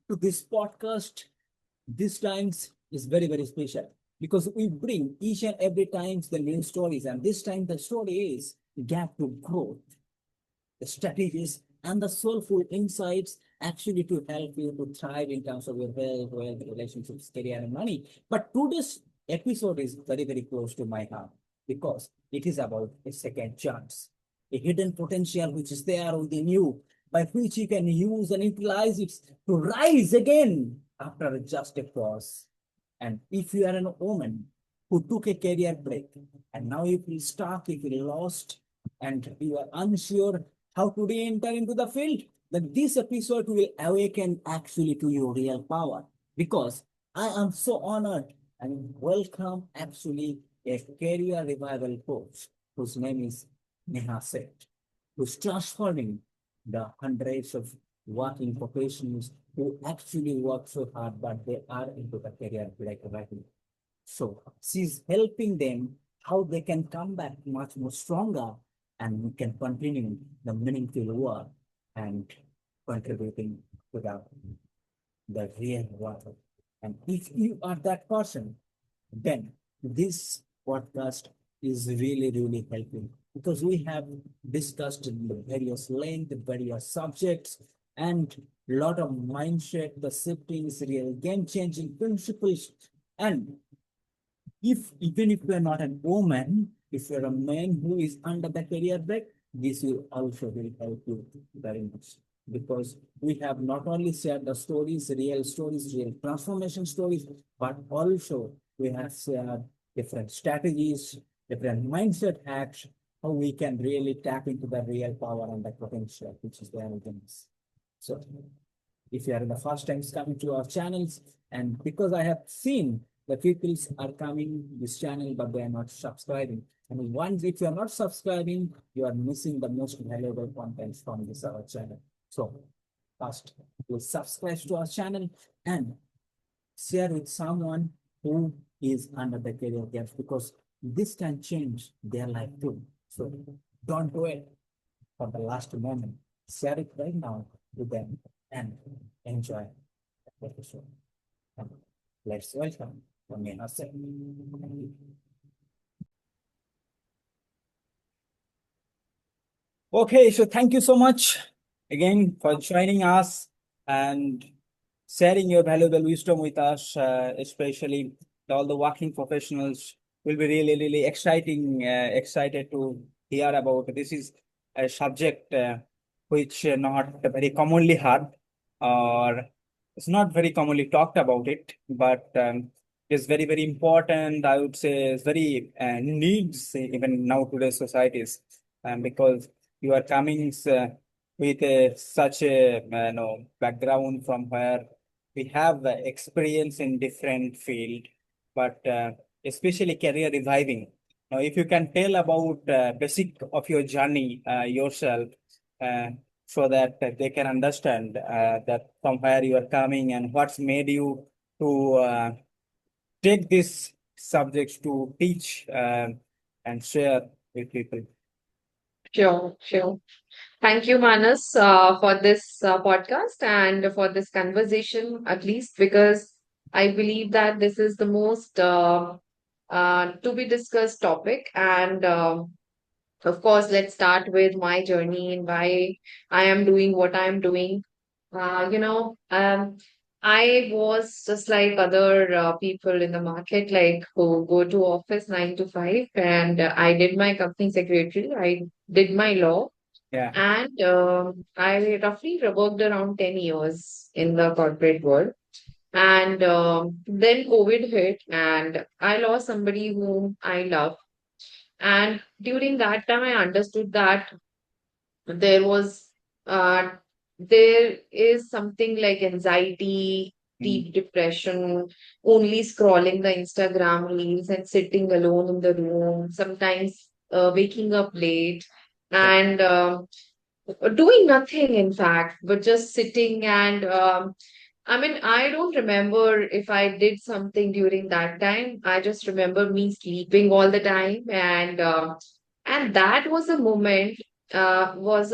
to this podcast. This times is very, very special because we bring each and every times the new stories, and this time the story is gap to growth, the strategies and the soulful insights actually to help you to thrive in terms of your health, wealth, relationships, career, and money. But today's episode is very, very close to my heart because it is about a second chance, a hidden potential which is there within you, by which you can use and utilize it to rise again after just a pause. And if you are an woman who took a career break and now you feel stuck, you feel lost, and you are unsure how to re-enter into the field, then this episode will awaken actually to your real power. Because I am so honored and welcome actually a career revival coach whose name is Neha Seth, who's transforming the hundreds of working professionals who actually work so hard, but they are into the career break right now. So she's helping them how they can come back much more stronger and we can continue the meaningful work and contributing to the real world. And if you are that person, then this podcast is really, really helping because we have discussed the various length, various subjects, and a lot of mindset, the shiftings, real game-changing principles. And if even if you are not a woman, if you're a man who is under the career break, this will help you very much. Because we have not only shared the stories, real transformation stories, but also we have shared different strategies, different mindset hacks, how we can really tap into the real power and the potential which is there within us. So if you are the first time coming to our channels, and because I have seen the people are coming this channel, but they are not subscribing. And once if you are not subscribing, you are missing the most valuable content from this our channel. So first, please subscribe to our channel and share with someone who is under the career gaps because this can change their life too. So don't wait for the last moment. Share it right now with them and enjoy the episode. And let's welcome Neha Seth. Okay, so thank you so much again for joining us and sharing your valuable wisdom with us, especially all the working professionals will be really, really excited to hear about. This is a subject which not very commonly heard or it's not very commonly talked about it, but it's very, very important. I would say it's very needs even now today's societies, because you are coming with such a background from where we have experience in different field, but especially career reviving. Now, if you can tell about basic of your journey yourself, uh, so that they can understand that from where you are coming and what's made you to take these subjects to teach and share with people. Sure, sure. Thank you, Manas, for this podcast and for this conversation, at least because I believe that this is the most to be discussed topic. And of course, let's start with my journey and why I am doing what I'm doing. Uh, you know, um, I was just like other people in the market, like who go to office 9 to 5, and I did my company secretary, I did my law, Yeah. and I roughly worked around 10 years in the corporate world. And then COVID hit, and I lost somebody whom I love. And during that time, I understood that there was uh, there is something like anxiety, Mm. deep depression, only scrolling the Instagram reels and sitting alone in the room, sometimes waking up late Yeah. and doing nothing, in fact, but just sitting and I mean, I don't remember if I did something during that time. I just remember me sleeping all the time, and that was a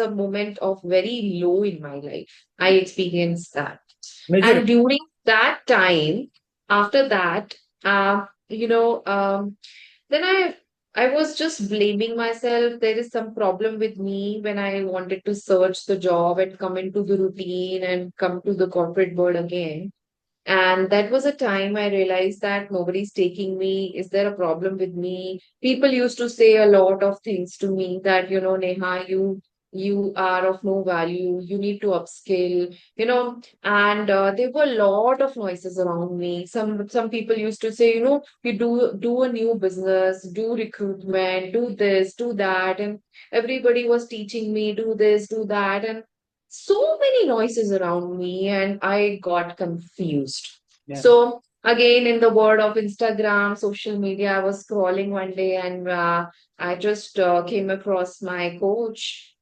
moment of very low in my life. I experienced that. And Measurable. during that time, after that, then I was just blaming myself. There is some problem with me when I wanted to search the job and come into the routine and come to the corporate world again. And that was a time I realized that nobody's taking me. Is there a problem with me? People used to say a lot of things to me that, Neha, you are of no value. You need to upskill, and there were a lot of noises around me. Some people used to say, you do a new business, do recruitment, do this, do that, and everybody was teaching me, do this, do that, and so many noises around me, and I got confused. Yeah. So again, in the world of Instagram, social media, I was scrolling one day, and I just came across my coach,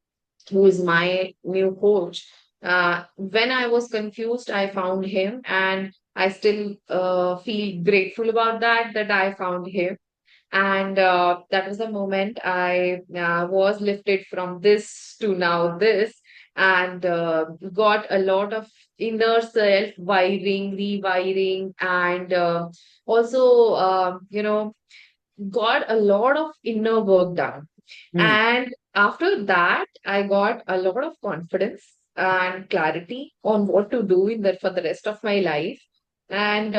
who is my new coach. When I was confused, I found him, and I still feel grateful about that I found him. And that was the moment I was lifted from this to now this, and got a lot of inner self wiring, rewiring, and also, got a lot of inner work done. Hmm. And after that, I got a lot of confidence and clarity on what to do in that for the rest of my life, and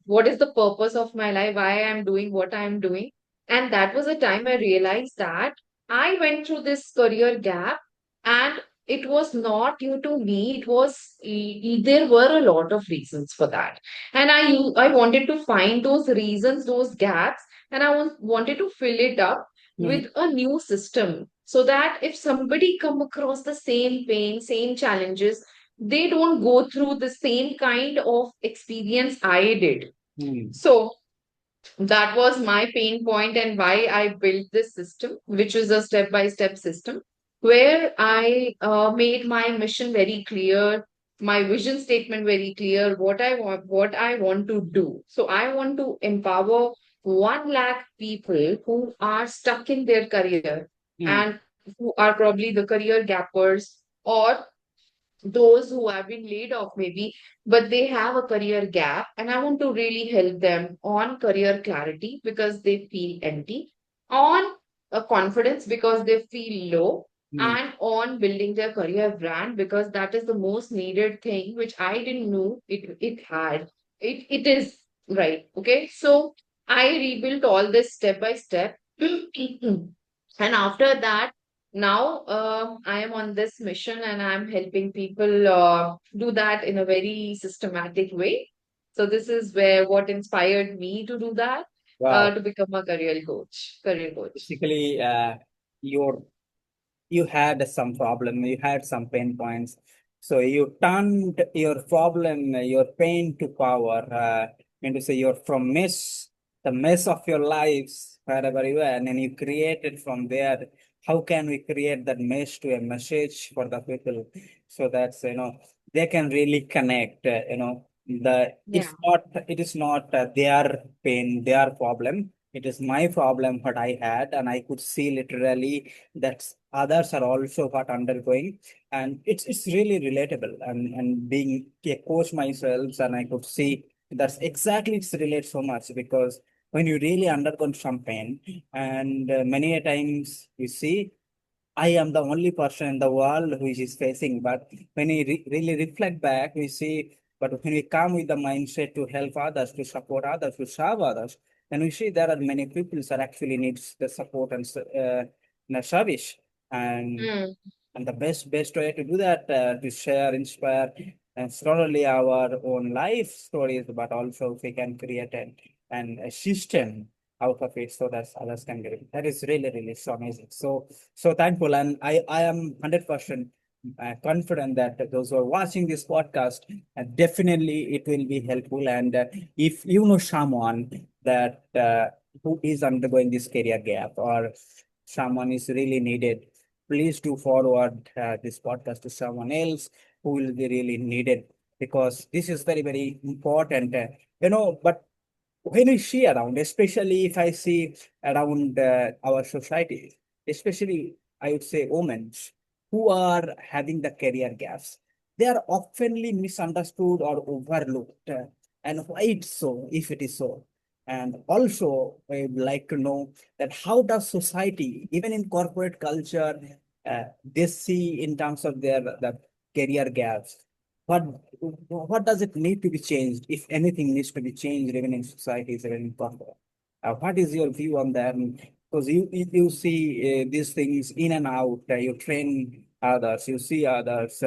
what is the purpose of my life, why I'm doing what I'm doing. And that was the time I realized that I went through this career gap, and it was not due to me. It was there were a lot of reasons for that, and I wanted to find those reasons, those gaps, and I wanted to fill it up Hmm. with a new system, so that if somebody come across the same pain, same challenges, they don't go through the same kind of experience I did. Hmm. So that was my pain point, and why I built this system, which is a step by step system where I made my mission very clear, my vision statement very clear, what I want to do. So I want to empower 1 lakh people who are stuck in their career, Hmm. and who are probably the career gappers, or those who have been laid off maybe, but they have a career gap, and I want to really help them on career clarity because they feel empty, on a confidence because they feel low, Hmm. and on building their career brand because that is the most needed thing, which I didn't know it had. It is right. Okay. So I rebuilt all this step by step. And after that, now I am on this mission, and I'm helping people do that in a very systematic way. So this is where what inspired me to do that, Wow. to become a career coach. Basically, your you had some problem, you had some pain points. So you turned your problem, your pain to power, into say you're from mess, the mess of your lives, wherever you are, and then you created from there. How can we create that mesh to a message for the people so that they can really connect? Yeah. It is not their pain, their problem. It is my problem what I had, and I could see literally that others are also what undergoing, and it's really relatable, and being a coach myself, and I could see that's exactly it's relate so much because when you really undergone some pain, and many a times you see I am the only person in the world who is facing. But when we really reflect back, we see, but when we come with the mindset to help others, to support others, to serve others, then we see there are many people that actually needs the support and service. And Mm, and the best way to do that, to share, inspire, and it's not only our own life stories, but also if we can create a system out of it so that others can get it. That is really, really so amazing. So thankful. And I am 100% confident that those who are watching this podcast, definitely it will be helpful. And if you know someone that who is undergoing this career gap, or someone is really needed, please do forward this podcast to someone else who will be really needed, because this is very, very important. But when we see around, especially if I see around our society, especially I would say women who are having the career gaps. they are oftenly misunderstood or overlooked. And why it's so, if it is so. And also, I would like to know that how does society, even in corporate culture, they see in terms of their the career gaps. What what does it need to be changed, if anything needs to be changed, even in societies, even in corporate? What is your view on that? Because you see these things in and out, you train others, you see others.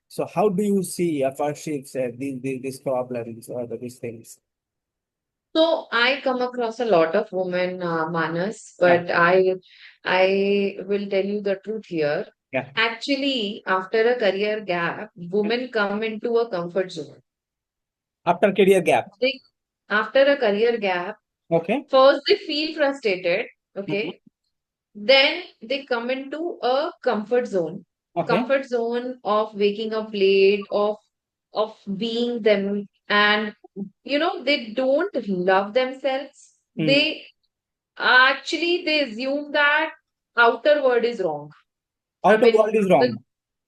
So how do you see perceives these problems or these things? So I come across a lot of women, Manas, Yeah, but I will tell you the truth here. yeah. Actually, after a career gap, women come into a comfort zone. After career gap. They, after a career gap, Okay. first they feel frustrated, Mhm. okay? Then they come into a Okay. comfort zone of waking up late, of being them, and they don't love themselves. Mm. They assume that outer world is wrong. I Outer mean, world is the wrong.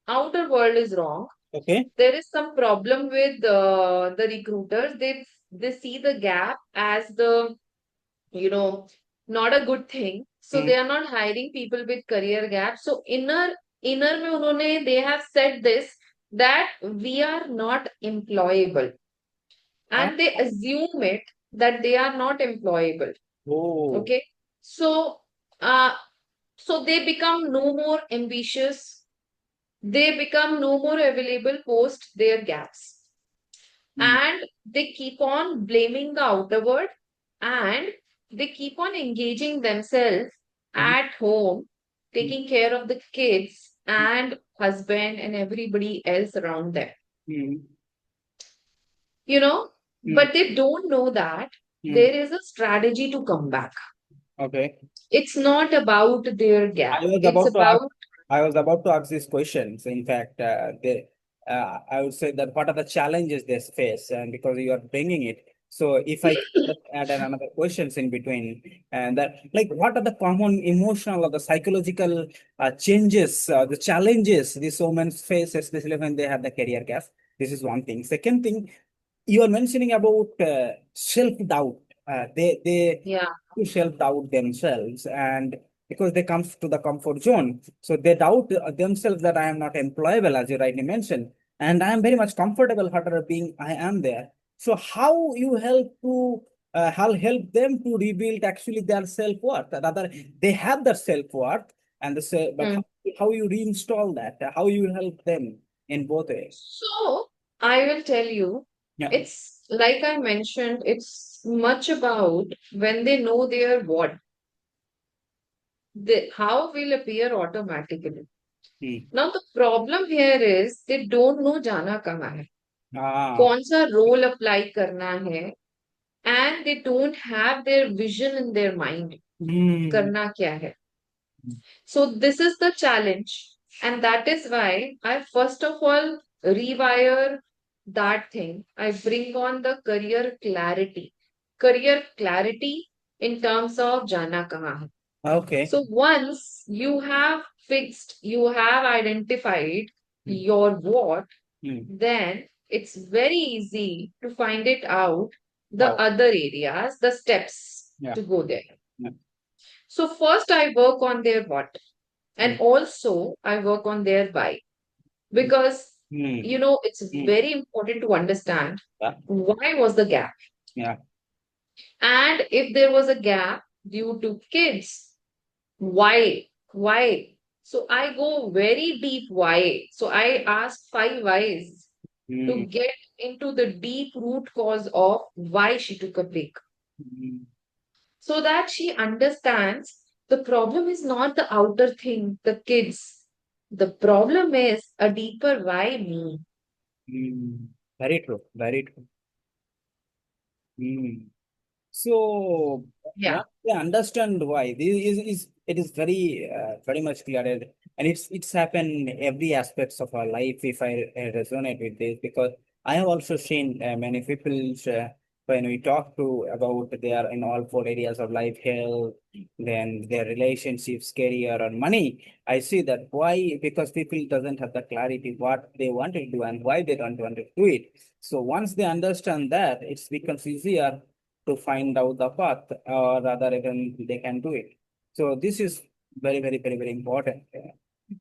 outer world is wrong. Okay. There is some problem with the recruiters. They see the gap as the you know not a good thing, so Mm. they are not hiring people with career gaps. So inner में उन्होंने they have said this, that we are not employable, Ah. and they assume it that they are not employable. Oh. Okay, so uh so they become no more ambitious, they become no more available post their gaps, Mm. and they keep on blaming the outer world, and they keep on engaging themselves Mhm. at home, Mm. taking care of the kids and husband and everybody else around them, Mm. you know Mm. but they don't know that Mm. there is a strategy to come back. Okay. It's not about their I gap, was it's about to ask. about I was about to ask these questions. In fact, I would say that what are the challenges they face, and because you are bringing it, so if I can just add another questions in between, and that like what are the common emotional or the psychological changes, the challenges these women face, especially when they have the career gap. This is one thing. Second thing, you are mentioning about self doubt. They yeah. to self doubt themselves, and because they come to the comfort zone, so they doubt themselves that I am not employable, as you rightly mentioned, and I am very much comfortable however being I am there. So how you help them to rebuild actually their self worth? Rather, they have their self worth, and but Hmm. how you reinstall that? How you help them in both ways? So I will tell you, Yeah. it's like I mentioned, it's much about when they know their what, how will appear automatically. Hmm. Now the problem here is they don't know जाना कहाँ है, Ah. कौन सा role apply करना है, and they don't have their vision in their mind, Hmm. करना क्या है. So this is the challenge. And that is why I first of all rewire that thing. I bring on the career clarity. Career clarity in terms of jana kahan hai. Okay. So once you have fixed, you have identified Hmm. your what, Hmm. then it's very easy to find it out the How? other areas, the steps Yeah. to go there. Yeah. So first I work on their what. Hmm. And also, I work on their why because Hmm. it's Hmm. very important to understand Yeah. why was the gap. Yeah. And if there was a gap due to kids, why? Why? So I go very deep why. So I ask five whys Hmm. to get into the deep root cause of why she took a break, Hmm. so that she understands the problem is not the outer thing, the kids. The problem is a deeper why me. Hmm. Very true. Very true. Hmm. So Yeah. once they understand why, this is it is very much clear, and it's happened every aspects of our life. If I resonate with this, because I have also seen many people. when we talk to about they are in all four areas of life, health, then their relationships, career, and money, I see that why, because people doesn't have the clarity what they want to do and why they don't want to do it. So once they understand that, it becomes easier to find out the path, or rather even they can do it. So this is very important.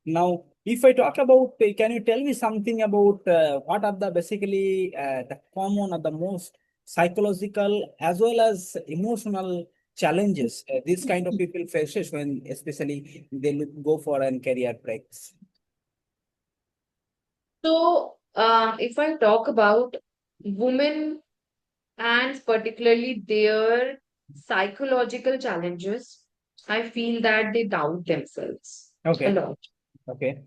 Now, if I talk about, can you tell me something about what are the basically the common or the most psychological as well as emotional challenges these kind of people faces when especially they go for an career breaks? So, if I talk about women and particularly their psychological challenges, I feel that they doubt themselves a Okay. lot. Okay.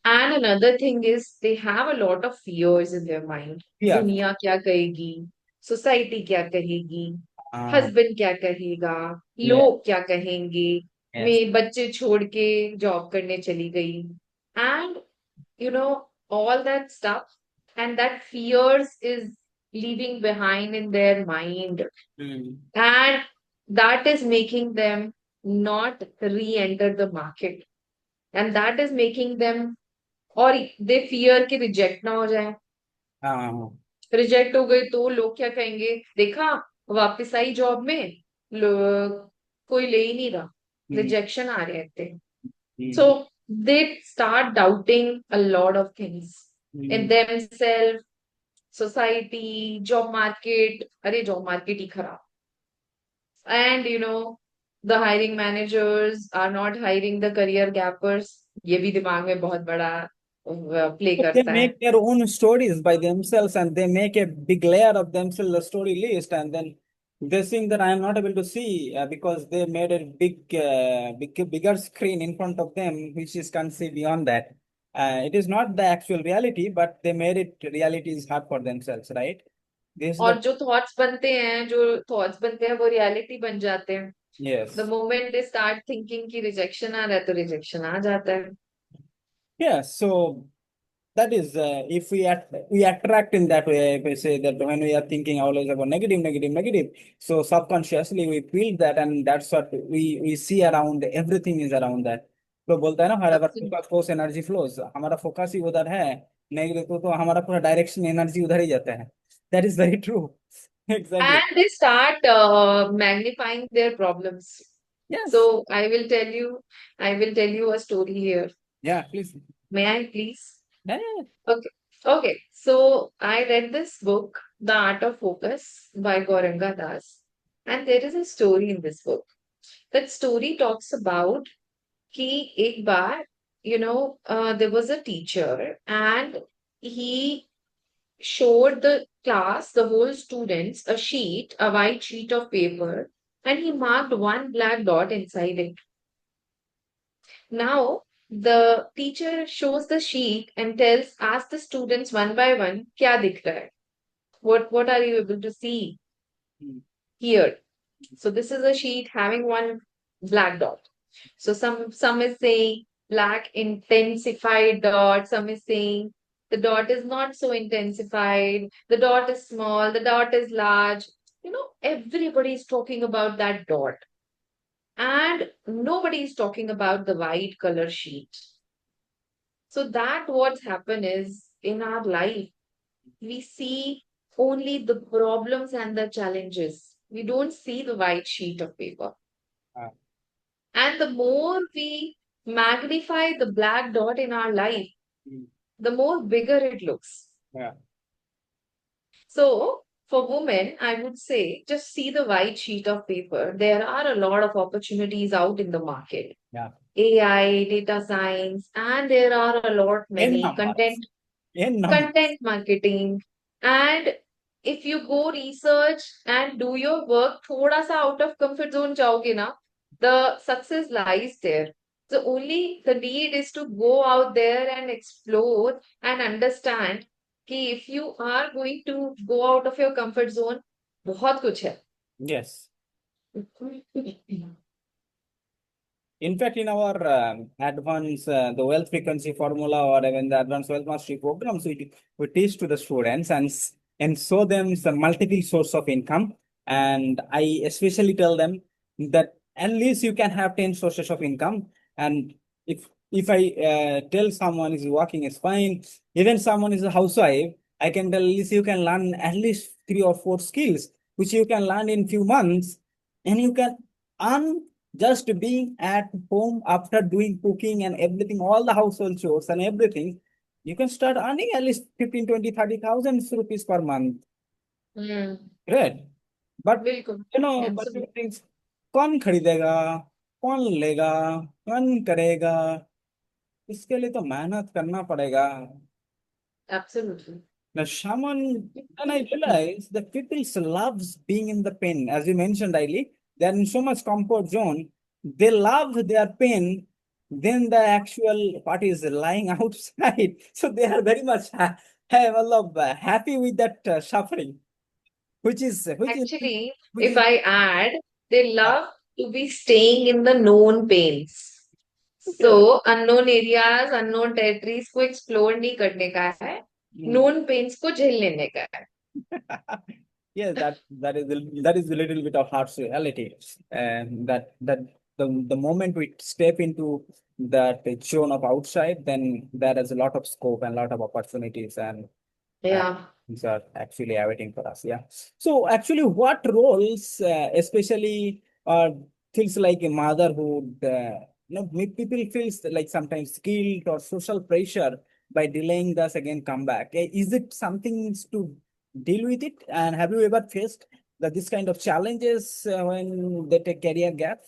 And another thing is they have a lot of fears in their mind. Yeah. दुनिया क्या कहेगी, society क्या कहेगी, Uh, husband क्या कहेगा, yeah. लोग क्या कहेंगे, Yes. मैं बच्चे छोड़ के जॉब करने चली गई. And you know, all that stuff, and that fears is leaving behind in their mind, Mm. and that is making them not re-enter the market, and that is making them, और दे fear कि reject ना हो जाए. Uh, reject हो गई तो लोग क्या कहेंगे, देखा वापस आई जॉब में, कोई ले ही नहीं रहा, mm, रिजेक्शन आ रहे थे. So mm, they start doubting a lot of things in mm. themselves, society, job market. अरे job market ही खराब. And the hiring managers are not hiring the career gappers. ये भी दिमाग में बहुत बड़ा प्ले They करता है. make their own stories by themselves and they make a big layer of themselves, a story list, and then they think that I am not able to see because they made a bigger screen in front of them, which is can't see beyond that. It is not the actual reality, but they made it reality is hard for themselves, right? This is और the जो thoughts बनते हैं वो reality बन जाते हैं. The yes. Moment they start thinking कि rejection आ रहा है तो रिजेक्शन आ जाता है. Yeah, so that is if we attract in that way. If we say that when we are thinking always about negative, so subconsciously we feel that, and that's what we see around. Everything is around that. तो बोलता है ना, wherever focus flows energy flows, हमारा focus ही उधर है negative तो हमारा पूरा डायरेक्शन एनर्जी उधर ही जाता है. That is very true. Exactly. And they start magnifying their problems. Yes. So I will tell you a story here. Yeah, please. May I please? Yeah, yeah, Okay. Okay. So I read this book, The Art of Focus by Gauranga Das. And there is a story in this book. That story talks about कि एक बार there was a teacher and he showed the class, the whole students, a white sheet of paper, and he marked one black dot inside it. Now, the teacher shows the sheet and asks the students one by one, क्या दिख रहा है? What are you able to see yeah. here? So this is a sheet having one black dot. So some is saying black intensified dot, some is saying the dot is not so intensified, the dot is small, the dot is large. Everybody is talking about that dot. And nobody is talking about the white color sheet. So that what's happened is in our life, we see only the problems and the challenges. We don't see the white sheet of paper. Uh, And the more we magnify the black dot in our life, mm, the more bigger it looks. yeah, So, for women, I would say just see the white sheet of paper. There are a lot of opportunities out in the market. yeah. AI, data science, and there are a lot In many numbers. In numbers. content marketing. And if you go research and do your work, थोड़ा सा out of comfort zone जाओगे ना, the success lies there. So only the need is to go out there and explore and understand कि if you are going to go out of your comfort zone, बहुत कुछ है. Yes. In fact, in our advanced the wealth frequency formula or even the advanced wealth mastery programs, we teach to the students, and and show them some multiple source of income. And I especially tell them that at least you can have 10 sources of income. And if I tell someone is working is fine, even someone is a housewife, I can tell at least you can learn at least 3 or 4 skills, which you can learn in few months, and you can earn just being at home after doing cooking and everything, all the household chores and everything. You can start earning at least 15, 20, 30,000 rupees per month. Hmm. Great. But बिल्कुल. but you Absolutely. think कौन खरीदेगा, कौन लेगा, कौन करेगा, इसके लिए तो मेहनत करना पड़ेगा. Absolutely. Now, Shaman, and I realized that people loves being in the pen. As you mentioned, Ailey, they're in so much comfort zone. They love their pen. Then the actual party is lying outside. So they are very much happy with that suffering, which is which is Actually, which if is I add, they uh, love to be staying in the known pains. yeah. So, unknown areas, unknown territories को explore नहीं करने का है, Mm. known pains को झेल लेने का है. Yes, that is a little bit of harsh reality, and that the moment we step into that zone of outside, then there is a lot of scope and a lot of opportunities, and uh, Yeah. things are actually awaiting for us. Yeah. So actually, what roles, especially things like motherhood, people feels like sometimes guilt or social pressure by delaying this again comeback. Is it something to deal with it? And have you ever faced this kind of challenges when they take career gap?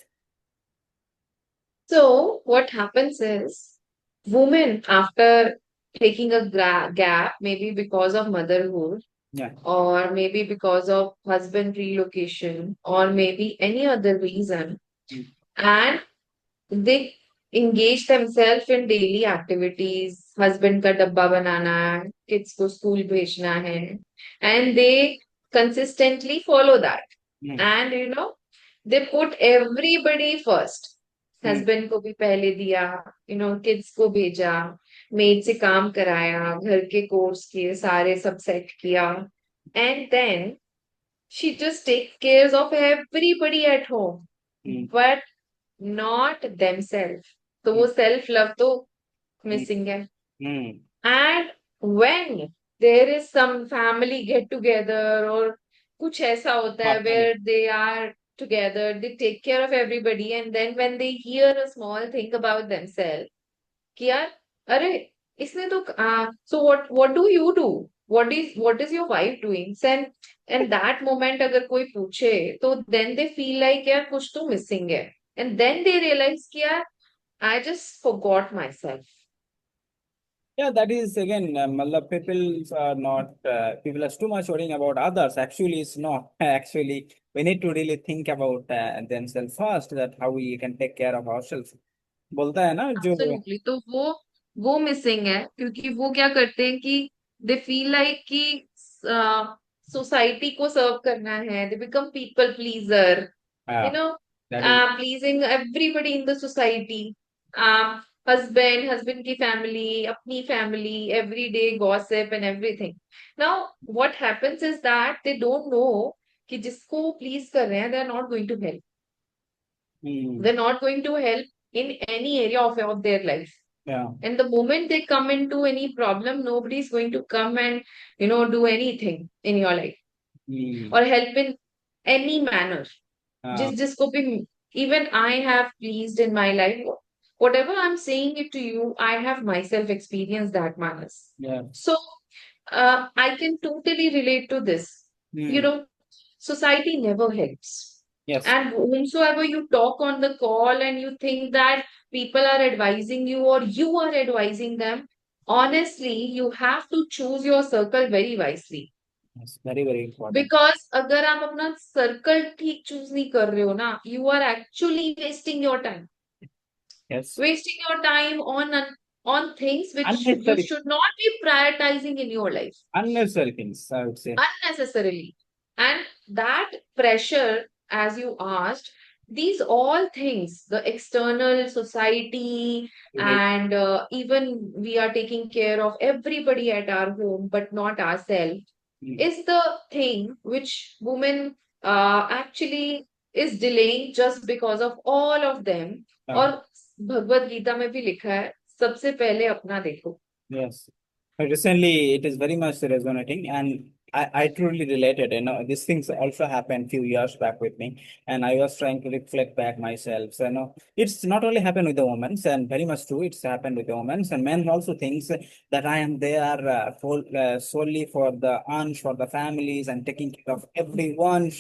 So, what happens is, women after taking a gap, maybe because of motherhood, Yeah. or maybe because of husband relocation, or maybe any other reason, Mm. and they engage themselves in daily activities. Husband का डब्बा बनाना है, kids को school भेजना है, and they consistently follow that. Mm. And they put everybody first. Mm. Husband को भी पहले दिया, किड्स को भेजा, मेड से काम कराया, घर के कोर्स किए, सारे सब सेट किया, and then she just take care of everybody at home, Mm. But not themselves. तो वो Mm. सेल्फ लव तो Mm. मिसिंग है. Mm. And when there is some family get together or कुछ ऐसा होता है Happening. where they are together, they take care of everybody, and then when they hear a small thing about themselves, कि यार, अरे इसने तो so what do you do? What is your wife doing? And that moment अगर कोई पूछे, तो then they feel like यार कुछ तो missing है, and then they realize कि यार I just forgot myself. Yeah, that is again, people are not, people are too much worrying about others. Actually, it's not. Actually, we need to really think about themselves first, that how we can take care of ourselves. बोलता है ना जो. Absolutely. तो वो missing है, क्योंकि वो क्या करते हैं कि दे फील लाइक कि सोसाइटी को सर्व करना है, they become people pleaser, you Ah, no that is. Pleasing everybody in the society, husband की फैमिली, अपनी family, everyday gossip and everything. Now what happens is that they don't know कि जिसको please कर रहे हैं, they are not going to help. Hmm. They're not going to help in any area of their life. Yeah. And the moment they come into any problem, nobody is going to come and, do anything in your life Hmm. or help in any manner. Ah, Jisko bhi, even I have pleased in my life. Whatever I'm saying it to you, I have myself experienced that, Manas. yeah. So I can totally relate to this. You Hmm. know, society never helps. Yes. And whomsoever you talk on the call and you think that people are advising you or you are advising them, honestly, you have to choose your circle very wisely. Yes. Very, very important. Because अगर आप अपना circle ठीक choose नहीं कर रहे हो ना, you are actually Yes. wasting your time on things which you Unnecessary, should not be prioritizing in your life unnecessary things, I would say. unnecessarily. And that pressure, as you asked, these all things, the external society, Relate. and even we are taking care of everybody at our home, but not ourselves. mm, is the thing which women actually is delaying just because of all of them. uh, और भगवत गीता में भी लिखा है सबसे पहले अपना देखो. yes. Recently, it is very much resonating, and I truly related. These things also happened few years back with me, and I was trying to reflect back myself. So, it's not only happened with the women, and very much true. It's happened with the women, and men also thinks that I am there solely for the earns for the families and taking care of everyone,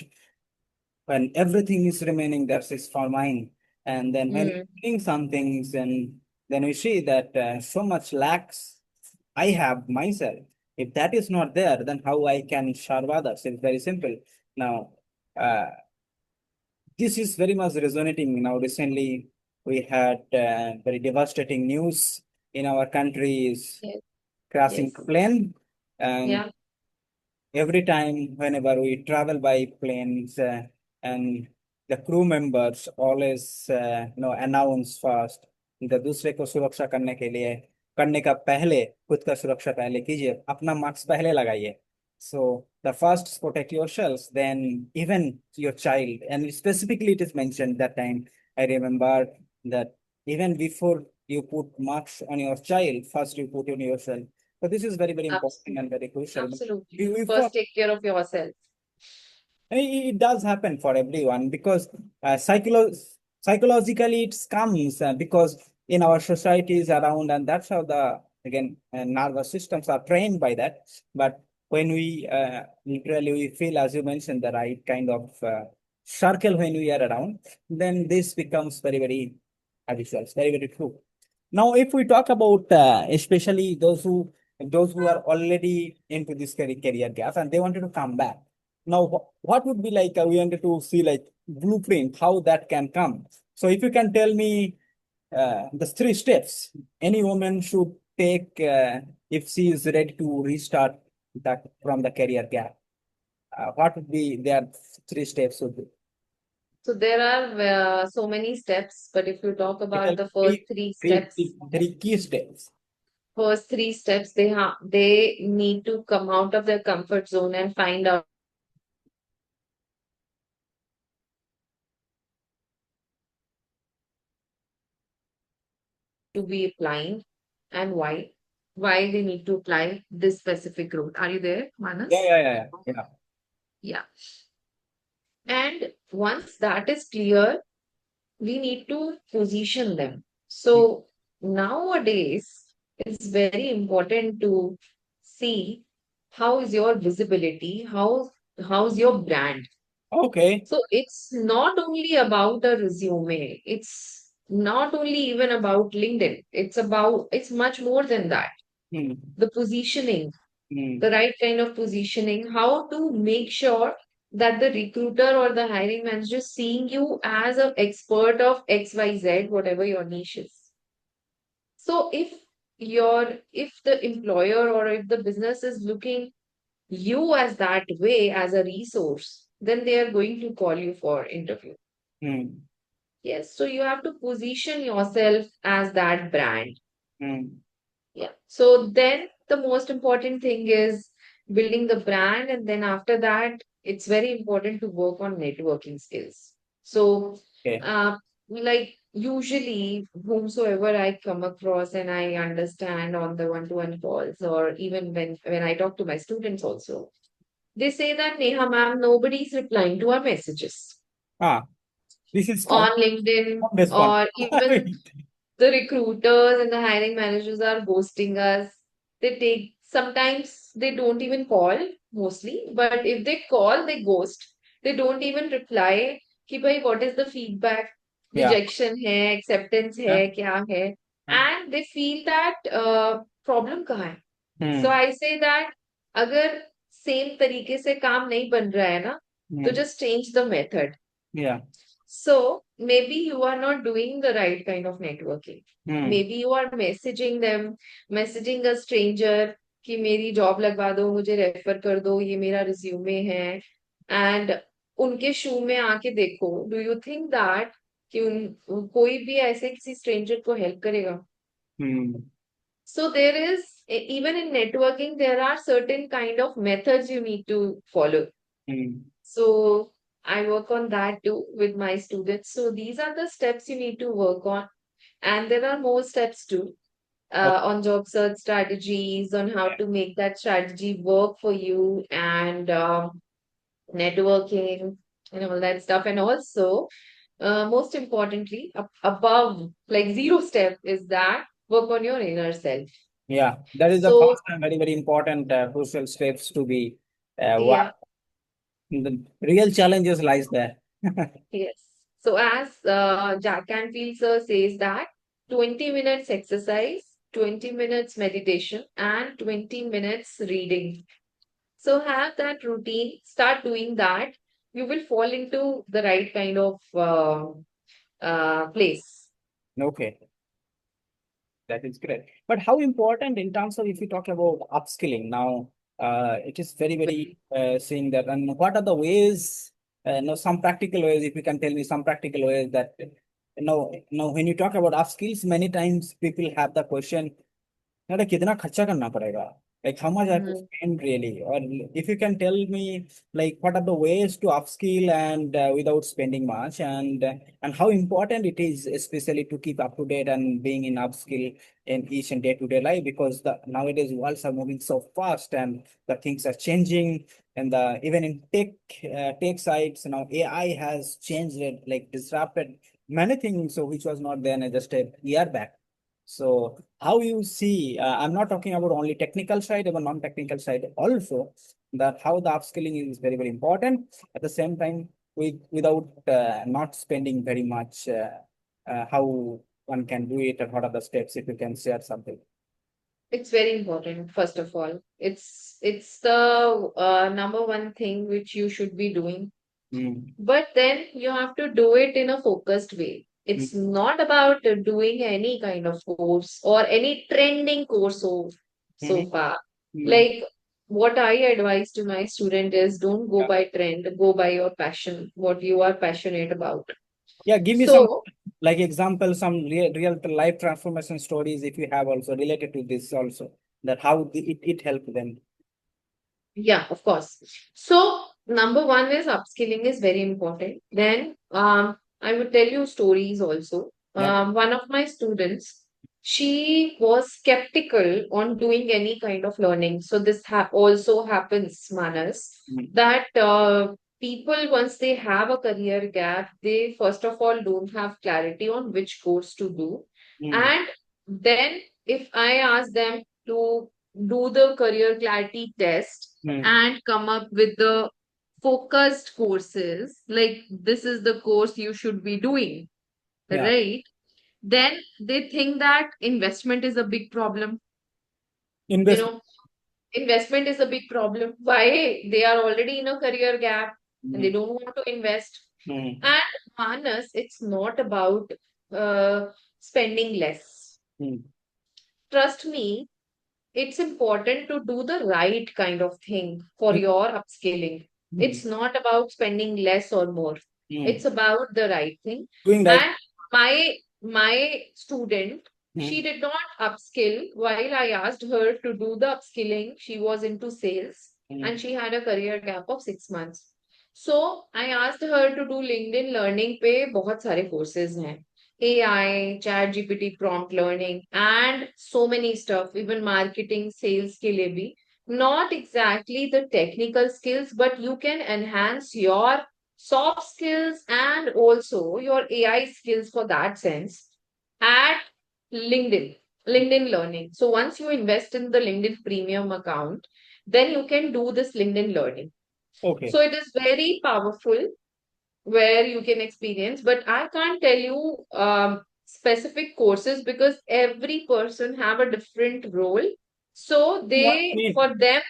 when everything is remaining that is for mine. And then when Hmm. doing some things, and then we see that so much lacks I have myself. If that is not there, then how I can serve others? It's very simple. Now, uh, this is very much resonating. Now, recently we had very devastating news in our country is Yes. crashing Yes. plane, and Yeah. every time whenever we travel by planes, and the crew members always announce first the दूसरे को सुरक्षा करने के लिए करने का पहले खुद का सुरक्षा पहले कीजिए, अपना मास्क पहले लगाइए. So the first is protect yourselves, then even your child, and specifically it is mentioned that time. I remember that even before you put marks on your child, first you put on yourself. So this is very, very important Absolutely. and very crucial. Absolutely. We First, take care of yourself. it does happen for everyone because psychologically it comes because in our societies around, and that's how the again nervous systems are trained by that. But when we literally we feel, as you mentioned, the right kind of circle when we are around, then this becomes very, very habitual. It's very, very true. Now, if we talk about especially those who are already into this career gap and they wanted to come back. Now, what would be like? We wanted to see like blueprint how that can come. So, if you can tell me the three steps any woman should take if she is ready to restart that from the career gap, what would be their three steps? Would be? So there are so many steps, but if you talk You tell about the three, first three three, steps, three, three key steps. they need to come out of their comfort zone and find out to be applying and why they need to apply this specific role. Are you there, Yeah, Manas? yeah, yeah, yeah. Yeah. And once that is clear, we need to position them. Yeah. So nowadays, it's very important to see how is your visibility, how's your brand. Okay. So it's not only about a resume, it's not only even about LinkedIn. It's much more than that. Hmm. The positioning, the Hmm. right kind of positioning, how to make sure that the recruiter or the hiring manager is seeing you as an expert of XYZ, whatever your niche is. So if the employer or if the business is looking you as that way as a resource, then they are going to call you for interview. Hmm. Yes, so you have to position yourself as that brand. Hmm. Yeah. So then the most important thing is building the brand. And then after that, it's very important to work on networking skills. So, Okay. uh, like usually, whomsoever I come across and I understand on the one-to-one calls, or even when I talk to my students also, they say that Neha ma'am, nobody's replying to our messages Ah, this is on LinkedIn, common response. or even the recruiters and the hiring managers are ghosting us. Sometimes they don't even call, mostly, but if they call, they ghost. They don't even reply कि भाई what is the feedback, Yeah. rejection है, acceptance Yeah. है, क्या है, Yeah. and they feel that problem कहाँ है. So Hmm. I say that अगर same तरीके से काम नहीं बन रहा है ना, तो Hmm. just change the method. Yeah. So maybe you are not doing the right kind of networking. Hmm. Maybe you are messaging them, messaging a stranger कि मेरी जॉब लगवा दो, मुझे रेफर कर दो, ये मेरा रिज्यूमे है. एंड उनके शू में आके देखो, डू यू थिंक दैट कि कोई भी ऐसे किसी स्ट्रेंजर को हेल्प करेगा? Hmm. So there is even in networking, there are certain kind of methods you need to follow. Mm. So I work on that too with my students. So these are the steps you need to work on. And there are more steps too Okay. on job search strategies, on how to make that strategy work for you, and networking and all that stuff. And also, most importantly, above like zero step is that work on your inner self. Yeah, that is the So, first and very, very important crucial steps to be what yeah, the real challenges lies there. yes. So, as Jack Canfield sir says that 20 minutes exercise, 20 minutes meditation, and 20 minutes reading. So, have that routine, start doing that. You will fall into the right kind of place. Okay, that is great. But how important in terms of if you talk about upskilling now, it is very, very saying that. And what are the ways? No, some practical ways. If you can tell me some practical ways that when you talk about upskills, many times people have the question, यार कितना खर्चा करना पड़ेगा, like how much I have to Mhm. spend really, or if you can tell me like what are the ways to upskill and without spending much, and how important it is especially to keep up to date and being in upskill in each and day-to-day life, because the nowadays worlds are moving so fast and the things are changing, and the even in tech sites now AI has changed it, like disrupted many things so which was not there just a year back. So how you see, I'm not talking about only technical side, but non-technical side also, that how the upskilling is very, very important. At the same time, without not spending very much, how one can do it and what are the steps, if you can share something. It's very important, first of all. It's the number one thing which you should be doing. Mm. But then you have to do it in a focused way. Mm. It's not about doing any kind of course or any trending course so Mhm. far. Mm. Like what I advise to my student is don't go Yeah. by trend, go by your passion, what you are passionate about. Yeah, give me some So like example, some real life transformation stories if you have also related to this also, that how it helped them. yeah, of course. So, number one is upskilling is very important. Then, I would tell you stories also. Yeah. One of my students, she was skeptical on doing any kind of learning. So, this also happens, Manas, Mm. that people, once they have a career gap, they first of all don't have clarity on which course to do. Mm. And then, if I ask them to do the career clarity test Mm. and come up with the focused courses, like this is the course you should be doing, Yeah. right? Then they think that investment is a big problem. You Invest. know, investment is a big problem. Why? They are already in a career gap and they Mm. don't want to invest. Mm. And Manas, it's not about spending less. Mm. Trust me, it's important to do the right kind of thing for your upskilling. Mm. It's not about spending less or more. It's Mm. about the right thing. Doing right. And my student, she Mm. did not upskill. While I asked her to do the upskilling, she was into sales and Mm. she had a career gap of 6 months. So I asked her to do LinkedIn learning पे बहुत सारे courses हैं. AI, chat GPT, prompt learning, and so many stuff, even marketing, sales के लिए भी. Not exactly the technical skills, but you can enhance your soft skills and also your AI skills for that sense at LinkedIn, LinkedIn learning. So once you invest in the LinkedIn premium account, then you can do this LinkedIn learning. Okay. So it is very powerful where you can experience, but I can't tell you specific courses because every person have a different role. So What I they, mean? for them,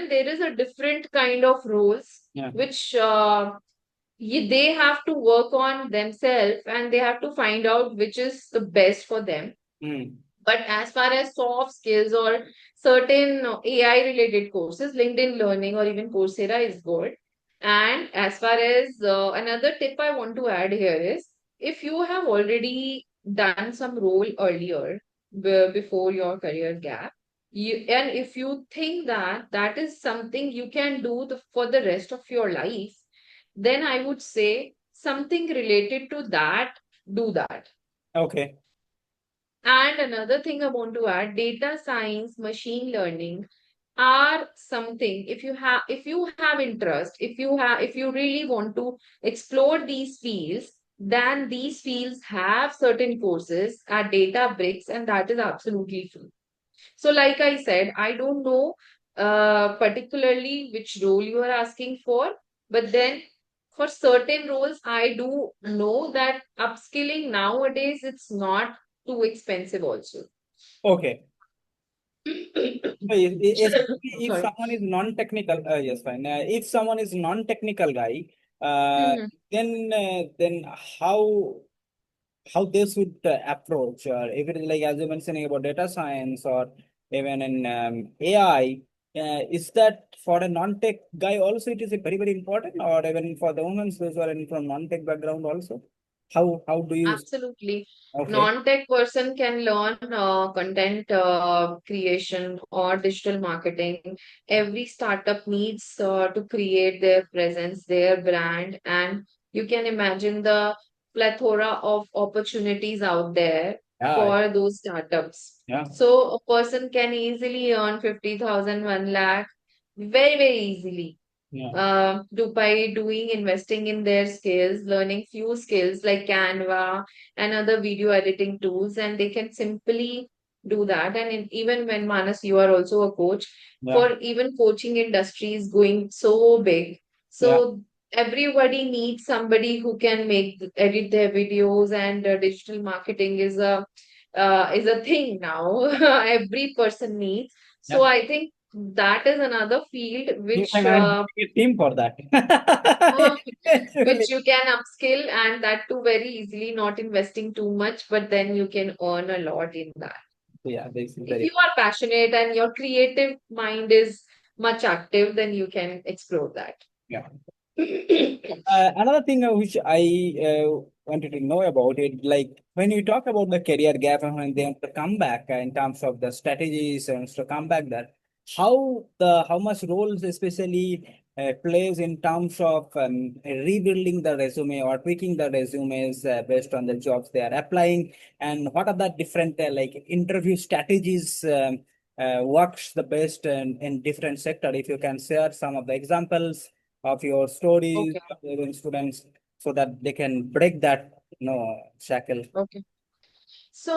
there is a different kind of roles Yeah. which they have to work on themselves and they have to find out which is the best for them. Mm. But as far as soft skills or certain AI related courses, LinkedIn Learning or even Coursera is good. And as far as another tip I want to add here is if you have already done some role earlier, before your career gap. And if you think that that is something you can do for the rest of your life, then I would say something related to that, do that. Okay. And another thing I want to add, data science, machine learning are something, if you have interest, if you really want to explore these fields, then these fields have certain courses at data bricks, and that is absolutely free. So, like I said, I don't know particularly which role you are asking for, but then for certain roles, I do know that upskilling nowadays it's not too expensive also. Okay. So, if Sorry. someone is non-technical, yes, fine. If someone is non-technical guy, Mhm. then how they should approach, or if it is like as you mentioning about data science or even in AI, is that for a non-tech guy also it is a very important, or even for the women who are in from non-tech background also? How do you? Absolutely. Okay. Non-tech person can learn content creation or digital marketing. Every startup needs to create their presence, their brand, and you can imagine the plethora of opportunities out there Yeah. for those startups. Yeah. So a person can easily earn 50,000, 1 lakh very, very easily Yeah. do by doing investing in their skills, learning few skills like Canva and other video editing tools, and they can simply do that. And even when Manas, you are also a coach, Yeah. for even coaching industry is going so big. Yeah. So everybody needs somebody who can edit their videos, and digital marketing is a thing now. Every person needs. So Yeah. I think that is another field You can add a team for that. uh, Actually. which you can upskill, and that too very easily, not investing too much, but then you can earn a lot in that. Yeah, this is If very. you are passionate and your creative mind is much active, then you can explore that. Yeah. Another thing which I wanted to know about it, like when you talk about the career gap and when they want to come back in terms of the strategies and to come back there, how much roles especially plays in terms of rebuilding the resume or tweaking the resumes based on the jobs they are applying, and what are the different like interview strategies works the best in different sector. If you can share some of the examples of your stories Okay. of your students so that they can break that shackle. Okay. So,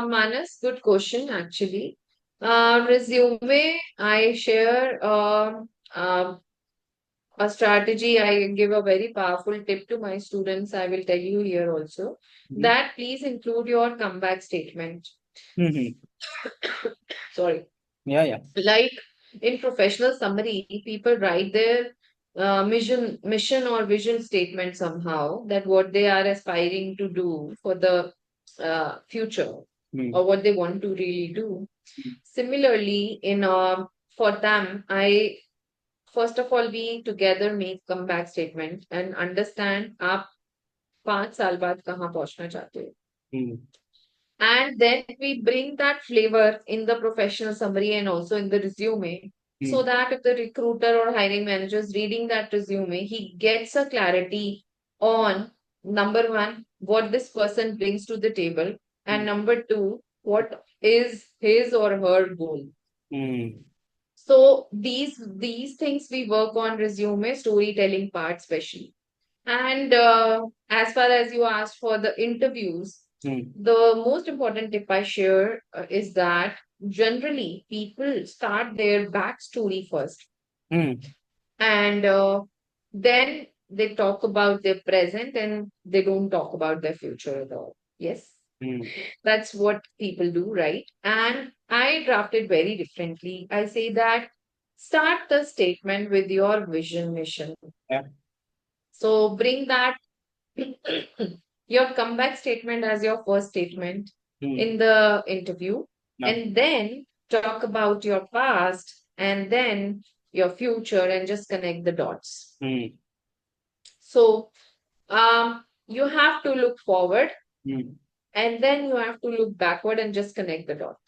Manas, good question actually. Resume, I share a strategy. I give a very powerful tip to my students. I will tell you here also Mhm. that please include your comeback statement. Mhm. Sorry. Yeah, yeah. Like in professional summary, people write their mission or vision statement somehow, that what they are aspiring to do for the future, Mm. or what they want to really do. Similarly, in for them, I first of all we together make comeback statement and understand आप 5 साल बाद कहाँ पहुंचना चाहते हो, Mm. and then we bring that flavor in the professional summary and also in the resume, so Mm. that if the recruiter or hiring manager is reading that resume, he gets a clarity on number one, what this person brings to the table, and Mm. number two, what is his or her goal. Mm. So these things we work on resume storytelling part especially. And as far as you asked for the interviews, Mm. the most important tip I share is that generally people start their backstory first, Mm. and then they talk about their present and they don't talk about their future at all. Yes, Mm. that's what people do, right? And I draft it very differently. I say that start the statement with your vision mission. Yeah. So bring that your comeback statement as your first statement Mm. in the interview, Yeah. and then talk about your past and then your future and just connect the dots. Mm. So you have to look forward, Mm. and then you have to look backward and just connect the dot.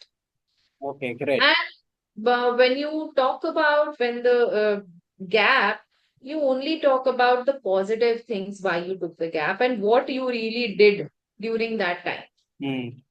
Okay, great. And when you talk about when the gap, you only talk about the positive things why you took the gap and what you really did during that time. Mm,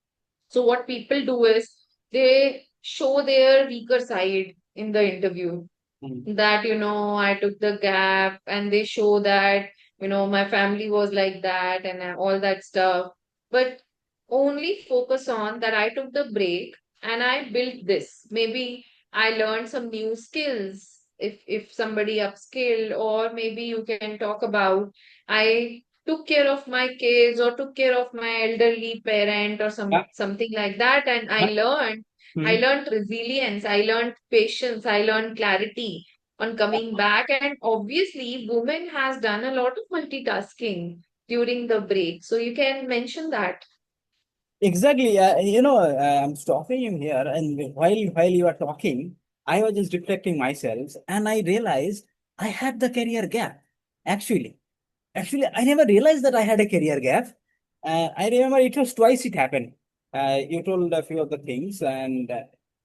So what people do is they show their weaker side in the interview, mm. that I took the gap, and they show that my family was like that and all that stuff, but only focus on that I took the break and I built this. Maybe I learned some new skills, if somebody upskilled, or maybe you can talk about I took care of my kids or took care of my elderly parent or Yeah. something like that, and I But, learned I mm, learned resilience, I learned patience, I learned clarity on coming back. And obviously, women has done a lot of multitasking during the break. So you can mention that. exactly. I'm stopping you here, and while you are talking, I was just reflecting myself, and I realized I had the career gap. Actually, I never realized that I had a career gap. I remember it was twice it happened. You told a few of the things, and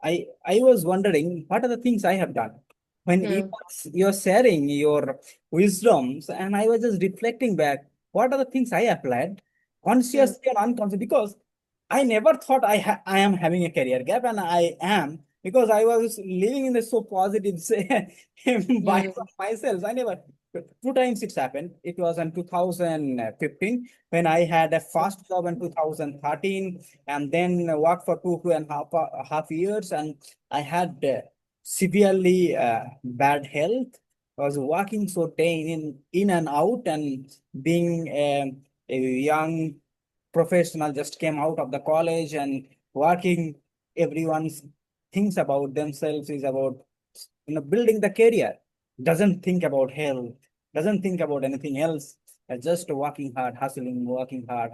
I was wondering what are the things I have done. When Hmm. you're sharing your wisdoms, and I was just reflecting back, what are the things I applied Hmm. consciously and unconsciously? Because I never thought I am having a career gap, and I am because I was living in the so positive by Hmm. myself. I never two times it's happened. It was in 2015 when I had a fast job in 2013, and then worked for two and a half years, and I had severely bad health. I was working so day in and out, and being a young professional, just came out of the college and working. Everyone's thinks about themselves is about building the career, doesn't think about health, doesn't think about anything else, just working hard, hustling, working hard.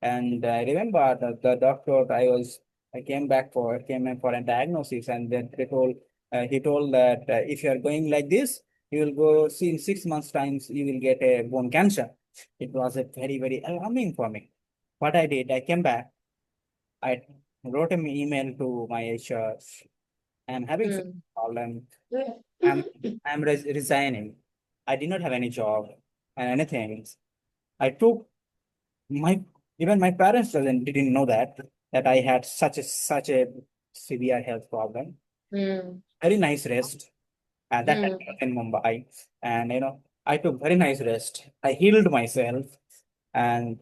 And I remember the doctor, I came in for a diagnosis, and then he told that if you are going like this, you will go see in 6 months times you will get a bone cancer. It was a very alarming for me. What I did, I came back, I wrote an email to my HR. I'm having some Hmm. problem. I'm Hmm. resigning. I did not have any job and anything. I took my even my parents didn't know that I had such a severe health problem. Hmm. Very nice rest. And that time Hmm. I was in Mumbai, and I took very nice rest. I healed myself, and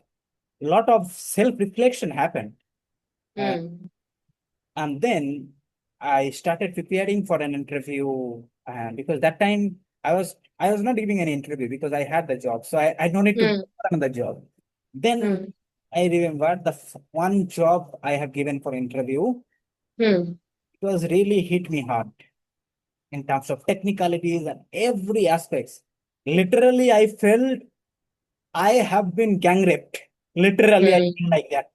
a lot of self reflection happened. Uh, Hmm. and then I started preparing for an interview, because that time I was not giving an interview because I had the job, so I don't need to Hmm. go for another job. Then Hmm. I remember the one job I have given for interview. Hmm. It was really hit me hard in terms of technicalities and every aspects. Literally, I felt I have been gang raped. Literally, I feel Hmm. like that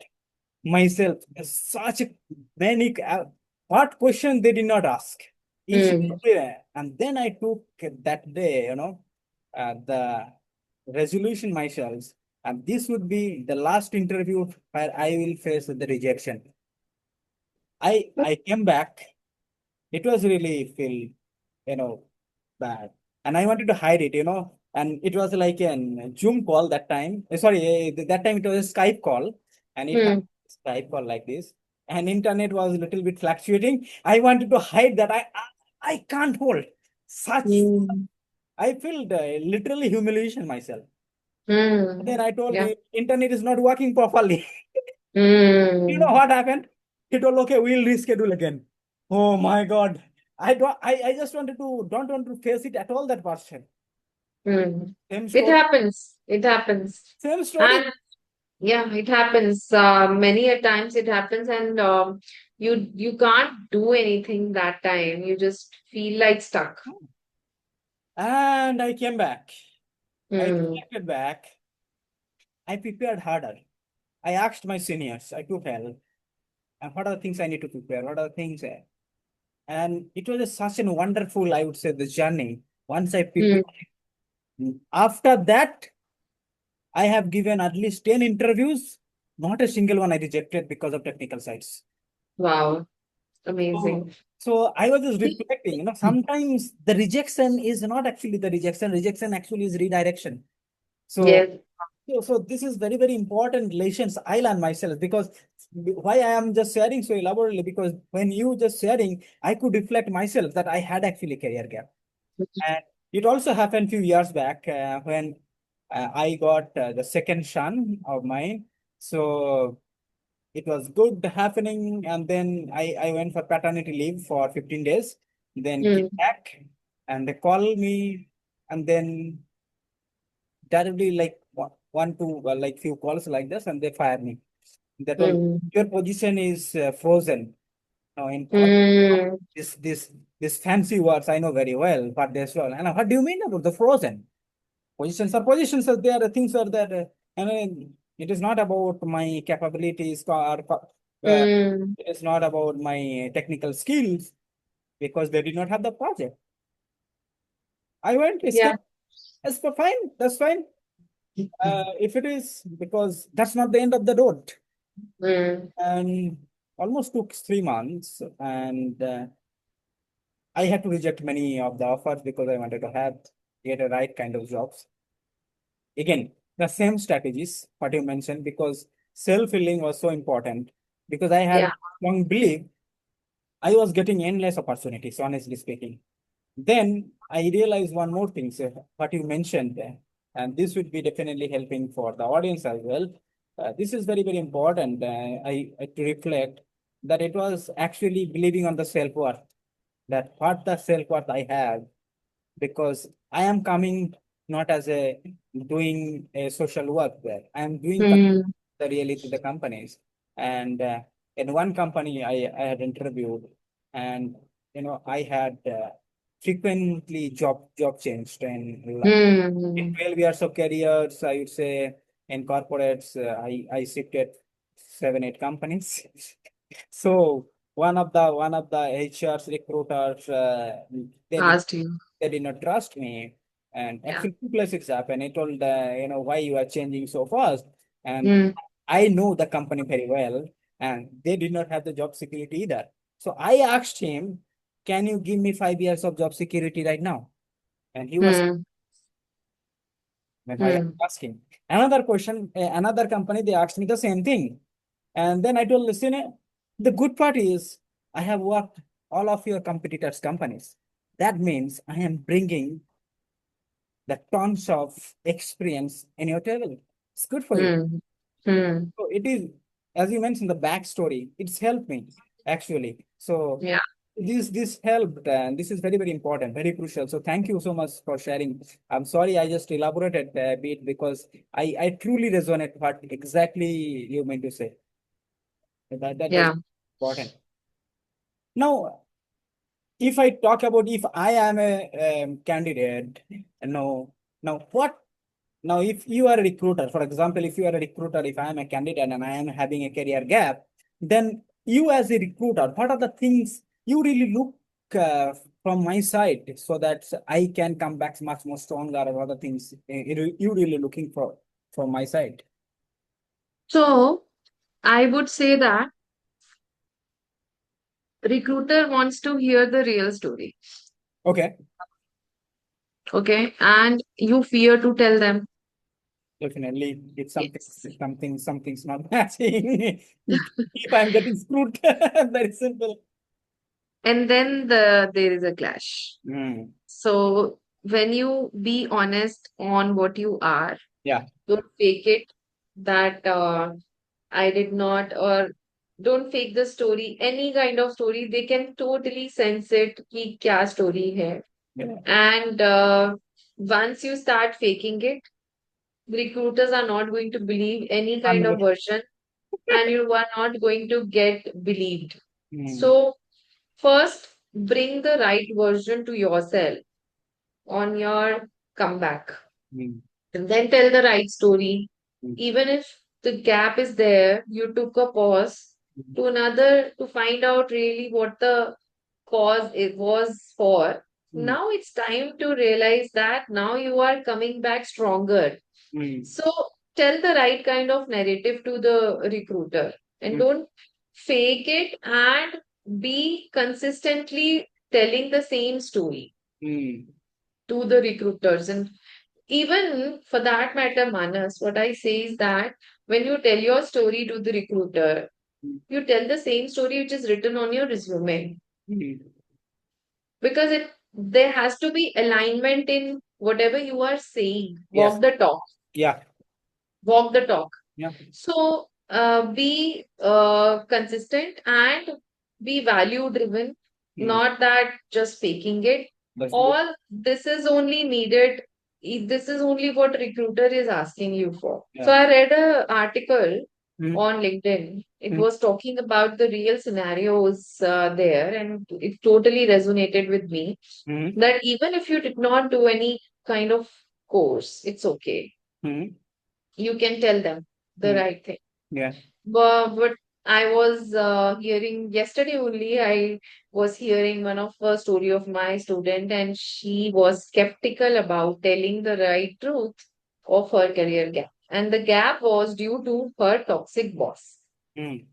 myself. Such many what question they did not ask. Each and Hmm. everywhere. And then I took that day, the resolution myself. And this would be the last interview where I will face the rejection. I came back. It was really feel, bad. And I wanted to hide it. And it was like a Zoom call that time. Sorry, that time it was a Skype call. And it had Hmm. Skype call like this. And internet was a little bit fluctuating. I wanted to hide that. I can't hold such. Hmm. I felt literally humiliation myself. Then Hmm. I told Yeah. internet is not working properly. You know Hmm. what happened? He told, okay, we'll reschedule again. Oh my God. I just wanted to don't want to face it at all, that person. Hmm. Same It story. happens. It happens. Same story. And yeah, it happens. Many a times it happens, and you can't do anything that time. You just feel like stuck. And I came back. I Hmm. reflected back. I prepared harder. I asked my seniors. I took help. And what are the things I need to prepare? What are the things? And it was such a wonderful, I would say, the journey. Once I Hmm. prepared. After that, I have given at least 10 interviews. not a single one I rejected because of technical sides. Wow. So, Amazing. so I was just reflecting, sometimes the rejection is not actually the rejection. Rejection actually is redirection. So, Yes. so this is very, very important lessons I learned myself, because why I am just sharing so elaborately, because when you just sharing, I could reflect myself that I had actually career gap. And it also happened few years back when I got the second son of mine. So it was good happening, and then I went for paternity leave for 15 days, then came Mm, back, and they called me, and then directly like one to like few calls like this, and they fired me. That all, mm, your position is frozen. Now in mm. this this fancy words I know very well, but there's well. And what do you mean about the frozen? Positions are there, things are there. I mean, it is not about my capabilities Mm. it is not about my technical skills, because they did not have the project. I went, Yeah. escape. That's fine. That's fine. If it is, because that's not the end of the road. Mm. And almost took 3 months, and I had to reject many of the offers because I wanted to have get a right kind of jobs. Again, the same strategies what you mentioned, because self-healing was so important, because I Yeah. had strong belief I was getting endless opportunities, honestly speaking. Then I realized one more thing, sir, what you mentioned there, and this would be definitely helping for the audience as well. This is very, very important. I to reflect that it was actually believing on the self-worth, that what the self-worth I have, because I am coming not as a doing a social work there. I am doing Mm. the really to the companies. And in one company I had interviewed, and I had frequently job changed, and in Mm. 12 years of careers, I would say in corporates, I shifted 7, 8 companies. So one of the HR's recruiters, they did Asked you. they did not trust me. And Yeah. actually, 2 plus 6 happened. I told, why you are changing so fast. And Mm. I know the company very well, and they did not have the job security either. So I asked him, can you give me 5 years of job security right now? And he was, Mm. when I Mm. asked him. Another question, another company, they asked me the same thing. And then I told, listen, the good part is I have worked all of your competitors' companies. That means I am bringing the tons of experience in your table. It's good for you. Mm. Mm. So it is, as you mentioned, the backstory. It's helped me actually. So Yeah. this helped, and this is very, very important, very crucial. So thank you so much for sharing. I'm sorry I just elaborated a bit, because I truly resonate what exactly you meant to say. That was Yeah. important. Now, if I talk about if I am a candidate, no, now what? Now, if you are a recruiter, for example, if you are a recruiter, if I am a candidate and I am having a career gap, then you as a recruiter, what are the things you really look from my side, so that I can come back much more stronger, or other things you really looking for from my side? So I would say that recruiter wants to hear the real story. Okay, Okay. And you fear to tell them. definitely. It's Yes. something's not matching. If I'm getting screwed, very simple. And then there is a clash. Mm, So when you be honest on what you are, yeah. don't fake it that I did not, or don't fake the story, any kind of story, they can totally sense it कि क्या story है. Yeah. And once you start faking it, recruiters are not going to believe any kind of 100. version, and you are not going to get believed. Mm, So first, bring the right version to yourself on your comeback. mm, And then tell the right story. mm, Even if the gap is there, you took a pause mm, to another to find out really what the cause it was for. mm, Now it's time to realize that now you are coming back stronger. mm, So tell the right kind of narrative to the recruiter and Mm, don't fake it, and be consistently telling the same story mm, to the recruiters. And even for that matter, Manas, what I say is that when you tell your story to the recruiter, mm, you tell the same story which is written on your resume, mm. because it there has to be alignment in whatever you are saying. Yes. Walk the talk, Yeah. walk the talk. Yeah. So be consistent and be value driven, Mm. not that just faking it. That's good. All this is only needed. This is only what recruiter is asking you for. So Yeah. I read a article Mm, on LinkedIn. It mm, was talking about the real scenarios there, and it totally resonated with me. mm, That even if you did not do any kind of course, it's okay. mm, You can tell them the mm. right thing. Yeah. But I was hearing yesterday only, I was hearing one of a story of my student, and she was skeptical about telling the right truth of her career gap. And the gap was due to her toxic boss. Mm.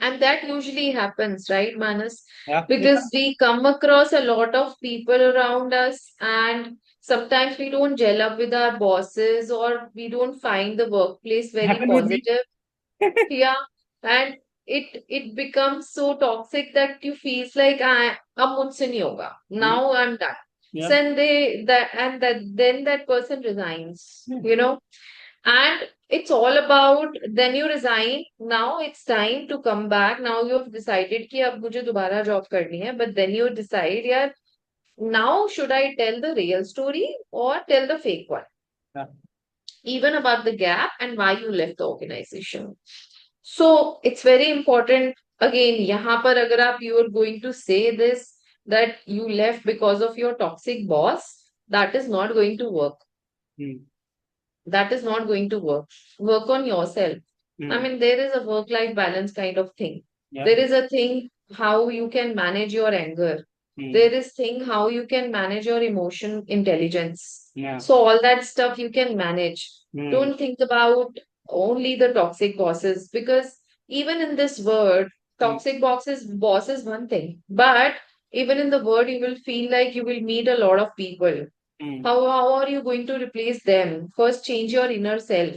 And that usually happens, right, Manas? Yeah. Yeah. Because we come across a lot of people around us, and sometimes we don't gel up with our bosses, or we don't find the workplace very Happened with me. positive. Yeah, and it becomes so toxic that you feels like अब मुझसे नहीं होगा. Mm. Now I'm done. So Yeah. and they that and that then that person resigns, Yeah. and it's all about then you resign. Now it's time to come back. Now you've decided कि अब मुझे दोबारा job करनी है, but then you decide, yeah, now should I tell the real story or tell the fake one? Yeah. Even about the gap and why you left the organization. So it's very important. Again, यहाँ पर अगर आप you are going to say this, that you left because of your toxic boss, that is not going to work. Mm. That is not going to work. Work on yourself. I Mm. mean, there is a work-life balance kind of thing. Yeah. There is a thing how you can manage your anger. Mm. There is thing how you can manage your emotion intelligence. Yeah. So all that stuff you can manage. Mm. Don't think about only the toxic bosses, because even in this word, Mm. toxic boss is one thing. But even in the word, you will feel like you will meet a lot of people. Mm. How are you going to replace them? First, change your inner self.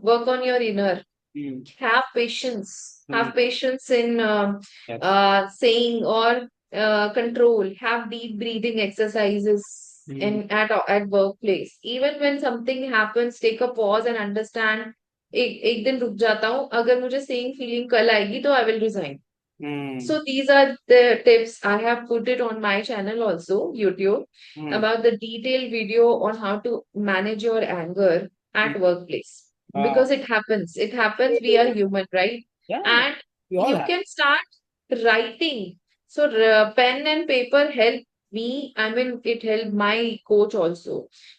Work on your inner. Mm. Have patience. Mm. Have patience in Yes. saying or control. Have deep breathing exercises Mm. in at workplace. Even when something happens, take a pause and understand. एक दिन रुक जाता हूँ. अगर मुझे same feeling कल आएगी तो I will resign. Mm. So these are the tips. I have put it on my channel also, YouTube, Mm. about the detailed video on how to manage your anger Mm. at workplace. Ah. Because it happens. It happens. We are human, right? Yeah. And We all you have. can start writing. So pen and paper help me. I mean, it helped my coach also.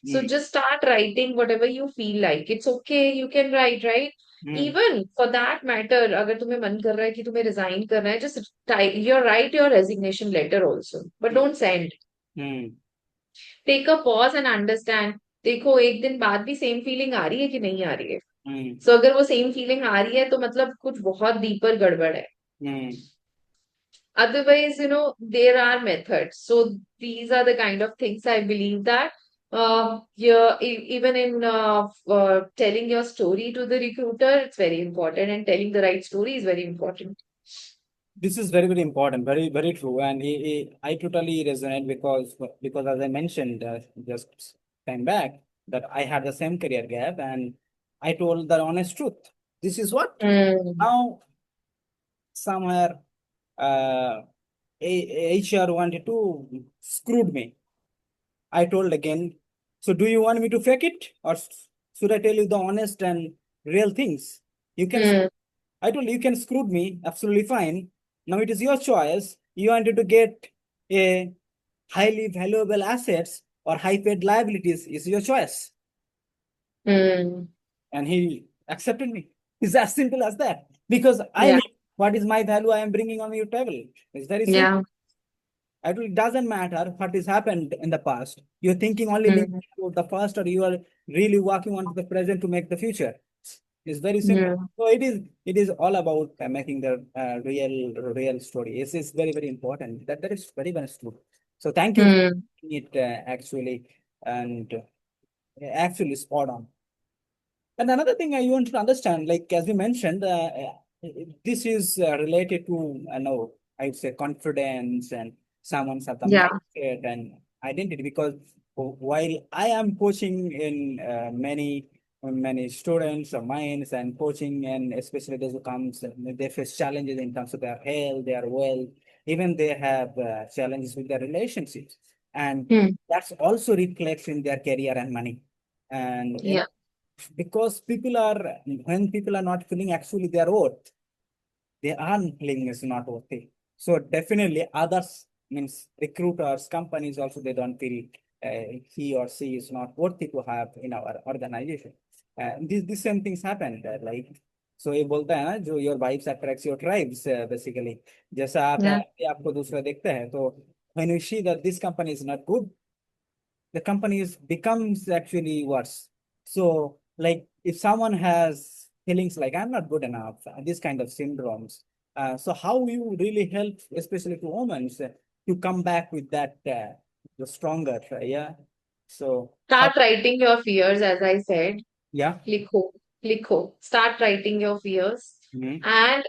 So Mm. just start writing whatever you feel like. It's okay. You can write, right? Mm. Even for that matter, अगर तुम्हें मन कर रहा है कि तुम्हें resign करना है, just type write your resignation letter also, but don't send. Mm. Take a pause and understand. देखो एक दिन बाद भी सेम फीलिंग आ रही है कि नहीं आ रही है. Mm. सो अगर वो सेम फीलिंग आ रही है तो मतलब कुछ बहुत डीपर गड़बड़ है. Mm. Otherwise, there are methods. So these are the kind of things I believe that yeah, even in telling your story to the recruiter, it's very important, and telling the right story is very important. This is very, very important. Very, very true. And I totally resonate because as I mentioned just time back that I had the same career gap and I told the honest truth. This is what Mm, now somewhere HR wanted to screwed me. I told again, so do you want me to fake it or should I tell you the honest and real things? You can, mm, I told you can screw me, absolutely fine. Now it is your choice. You wanted to get a highly valuable assets or high paid liabilities is your choice. mm. And he accepted me. It's as simple as that. Because I Yeah, know what is my value I am bringing on your table. It's very simple. yeah. It doesn't matter what has happened in the past. You're thinking only Mm, about the past, or you are really working on the present to make the future. It's very simple. Yeah. So it is all about making the real story. It's very very important. That is very very true. So thank you for Hmm. it actually, and actually spot on. And another thing I want to understand, like as you mentioned, this is related to, I know, I would say confidence and someone's have the Yeah. mindset and identity. Because while I am coaching in many students of mine and coaching, and especially those who comes, they face challenges in terms of their health, their wealth, even they have challenges with their relationships, and Hmm. that's also reflects in their career and money. And Yeah. because people are when people are not feeling actually their worth, their earn feeling is not worthy. So definitely others, means recruiters, companies also, they don't feel he or she is not worthy to have in our organization. These same things happen like, so ये बोलता है ना, जो your vibes attracts your tribes basically, जैसा आप हैं Yeah. आपको दूसरा देखते हैं, तो when you see that this company is not good, the company becomes actually worse. So, like if someone has feelings like I'm not good enough, this kind of syndromes. So, how you really help, especially to women, to come back with that the stronger, yeah. So, how? Start writing your fears, as I said. Yeah. Likho, likho. Start writing your fears Hmm. and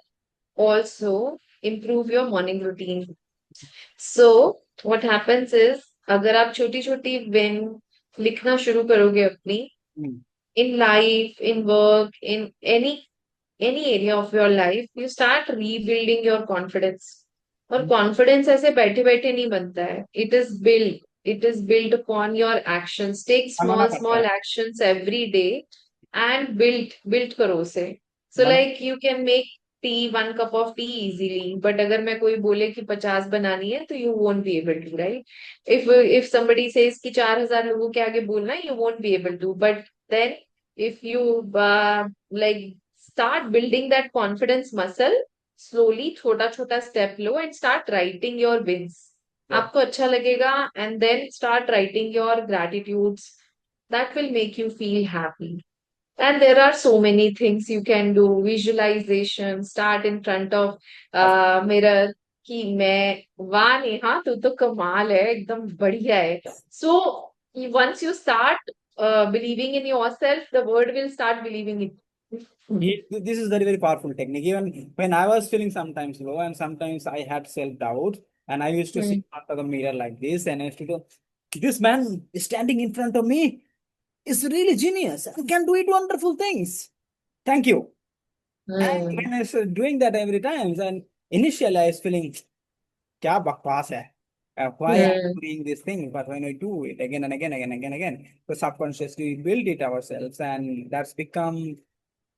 also improve your morning routine. So, what happens is, अगर आप छोटी छोटी win लिखना शुरू करोगे अपनी, in life, in work, in any area of your life, you start rebuilding your confidence. और confidence ऐसे बैठे बैठे नहीं बनता है. It is built upon your actions. Take banana small पड़ता है, small actions every day and build करो उसे. So बना। like you can make tea, 1 cup of tea easily, but अगर मैं कोई बोले कि 50 बनानी है, तो you won't be able to, right? If somebody says कि 4,000 लोगों के आगे बोलना है, you won't be able to. But then if you like start building that confidence muscle slowly, छोटा छोटा step low and start writing your wins. Yeah. आपको अच्छा लगेगा, and then start writing your gratitudes. That will make you feel happy. And there are so many things you can do. Visualization, start in front of mirror कि मैं, वाह नेहा तू तो कमाल है, एकदम बढ़िया है. So once you start believing in yourself, the world will start believing it. This is very, very powerful technique. Even when I was feeling sometimes low and sometimes I had self-doubt, and I used to sit Hmm. in front of the mirror like this, and I used to go, this man is standing in front of me is really genius and can do it wonderful things. Thank you. And Hmm. when I was doing that every time, and initially I was feeling, kya bakwas hai? Why I'm Hmm. doing this thing? But when I do it again and again, again, again, again, so subconsciously we build it ourselves, and that's become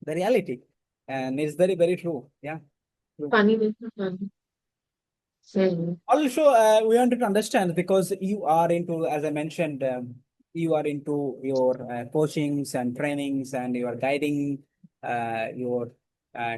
the reality. And it's very, very true. Yeah. True. पानी देखो, पानी. Hmm. Also, we wanted to understand because you are into, as I mentioned, you are into your coachings and trainings, and you are guiding your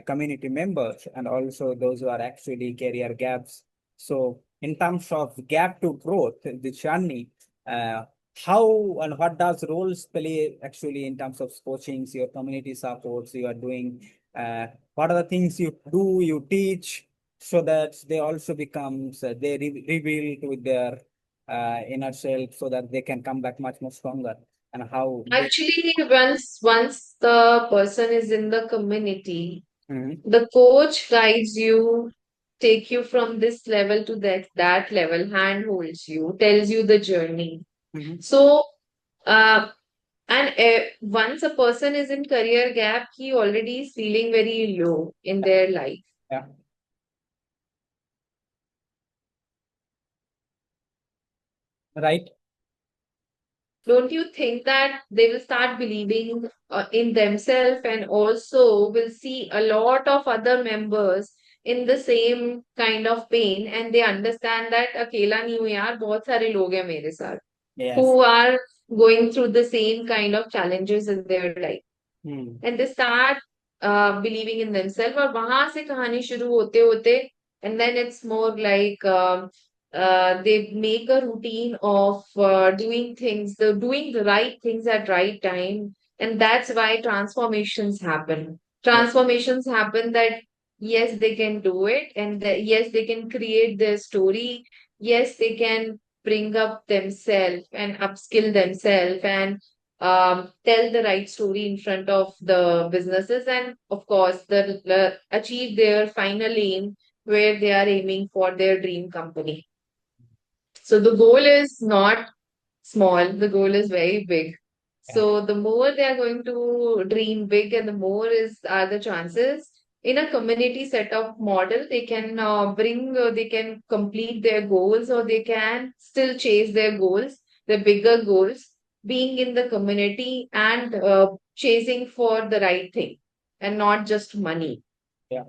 community members and also those who are actually career gaps. So, in terms of gap to growth, the journey, uh, how and what does roles play actually in terms of coachings, your community supports you are doing? What are the things you do, you teach? So that they also becomes they rebuild with their inner self so that they can come back much more stronger, and how they. Actually, once the person is in the community, Mhm. the coach guides you, take you from this level to that level, handholds you, tells you the journey. Mhm. So, uh, and once a person is in career gap, he already is feeling very low in their life. Yeah, right. Don't you think that they will start believing in themselves and also will see a lot of other members in the same kind of pain, and they understand that अकेला नहीं हूँ यार, बहुत सारे लोग हैं मेरे साथ who Yes. are going through the same kind of challenges in their life, Hmm. and they start believing in themselves. और वहां से कहानी शुरू होते होते, and then it's more like they make a routine of doing the right things at right time. And that's why transformations happen. Yeah. Transformations happen that yes, they can do it, and yes, they can create their story. Yes, they can bring up themselves and upskill themselves and tell the right story in front of the businesses, and of course, achieve their final aim where they are aiming for their dream company. So the goal is not small, the goal is very big. Yeah. So the more they are going to dream big and the more is are the chances in a community setup model, they can they can complete their goals or they can still chase their goals, their bigger goals, being in the community and chasing for the right thing and not just money. Yeah.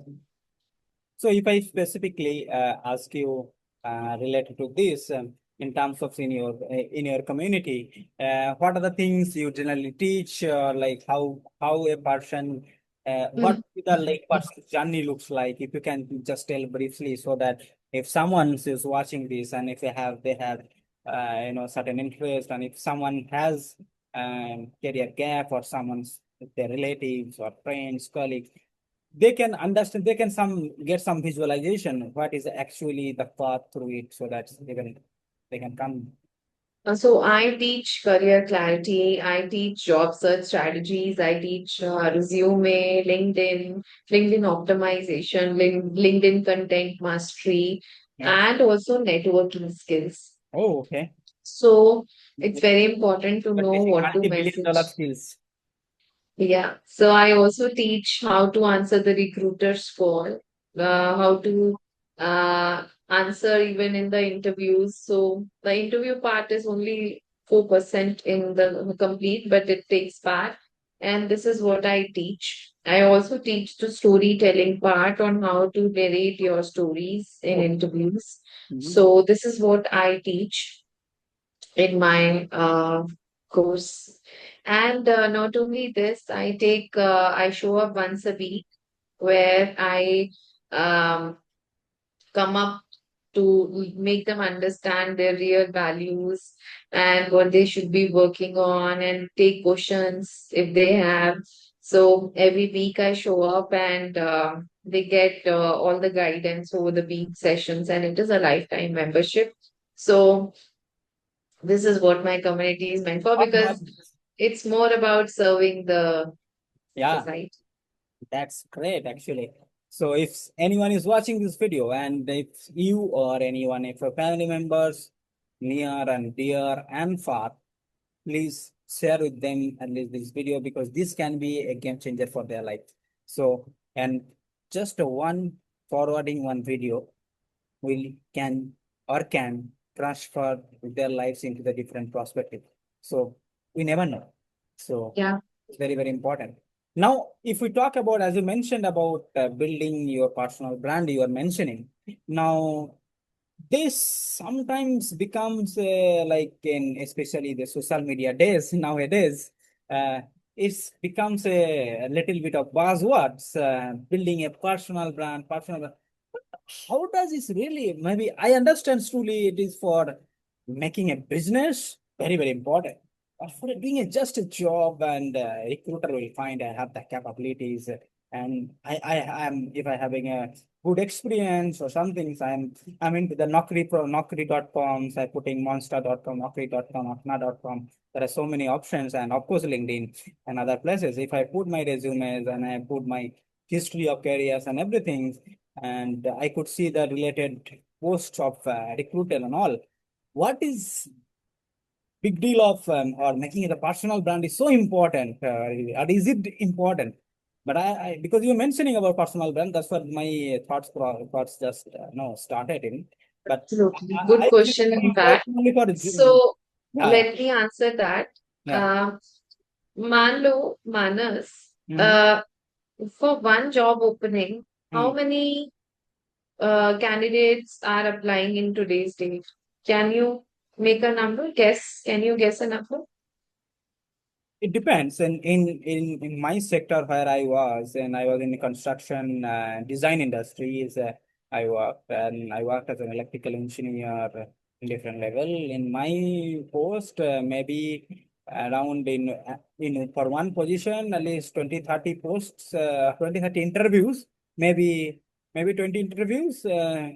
So if I specifically ask you related to this, in terms of in your community, what are the things you generally teach? Like how a person, what the like person's journey looks like? If you can just tell briefly, so that if someone is watching this and if they have certain interest, and if someone has career gap, or someone's their relatives or friends, colleagues, they can understand, they can some get some visualization what is actually the path through it, so that they can come. So I teach career clarity, I teach job search strategies, I teach resume, LinkedIn optimization, LinkedIn content mastery, Yeah. and also networking skills. Oh, okay. So it's very important to But know teaching what to multi-billion-dollar message. skills. Yeah. So I also teach how to answer the recruiter's call, how to answer even in the interviews. So the interview part is only 4% in the complete, but it takes part. And this is what I teach. I also teach the storytelling part on how to narrate your stories in Oh. interviews. Mhm. So this is what I teach in my course. And not only this, I show up once a week where I um, come up to make them understand their real values and what they should be working on and take questions if they have. So every week I show up and they get all the guidance over the week sessions, and it is a lifetime membership. So this is what my community is meant for Not because much. it's more about serving the Yeah. society. That's great, actually. So if anyone is watching this video, and if you or anyone, if your family members, near and dear and far, please share with them at least this video, because this can be a game changer for their life. So, and just one forwarding one video will can transfer their lives into the different perspective. So we never know. So Yeah. it's very, very important. Now, if we talk about, as you mentioned about building your personal brand, you are mentioning now, this sometimes becomes like in especially the social media days nowadays, uh, it becomes a little bit of buzzwords, building a personal brand. How does this really, maybe I understand truly it is for making a business, very, very important. But for doing just a job, and recruiter will find I have the capabilities, and I am, if I having a good experience or something, I'm into the Naukri.com, I putting monster.com, Naukri.com, Apna.com. There are so many options, and of course LinkedIn and other places. If I put my resumes and I put my history of careers and everything, and I could see the related posts of recruiter and all. What is big deal of or making it a personal brand is so important, or is it important? But because you're mentioning about personal brand, that's what my thoughts just no started in. But Absolutely. Good I think question it on works that. only for So yeah, yeah, let me answer that. yeah. Uh, Manlo, Manas, Hmm. for one job opening, how many candidates are applying in today's date? Can you make a number? Guess. Can you guess a number? It depends. And in my sector where I was in the construction design industries. I worked as an electrical engineer in different level. In my post, maybe around in for one position at least 20 30 posts, 20 30 interviews, maybe 20 interviews,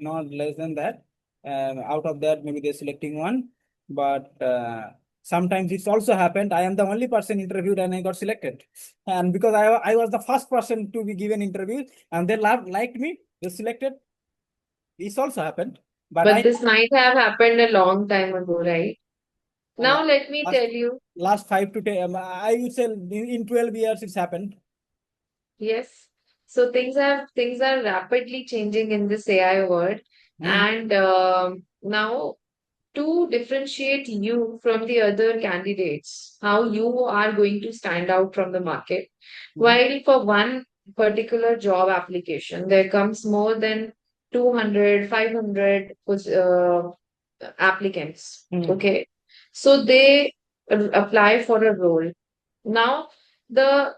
not less than that. Out of that maybe they're selecting one, but sometimes it's also happened I am the only person interviewed and I got selected, and because I was the first person to be given interview and they liked me, they selected. This also happened, but But I this might have happened a long time ago, right? Now, let me last tell you, last 5 to 10, I would say in 12 years it's happened. yes. So things are rapidly changing in this AI world, Mm, and now to differentiate you from the other candidates, how you are going to stand out from the market. mhm, While for one particular job application, there comes more than 200, 500 applicants. mm, Okay. So they apply for a role. Now,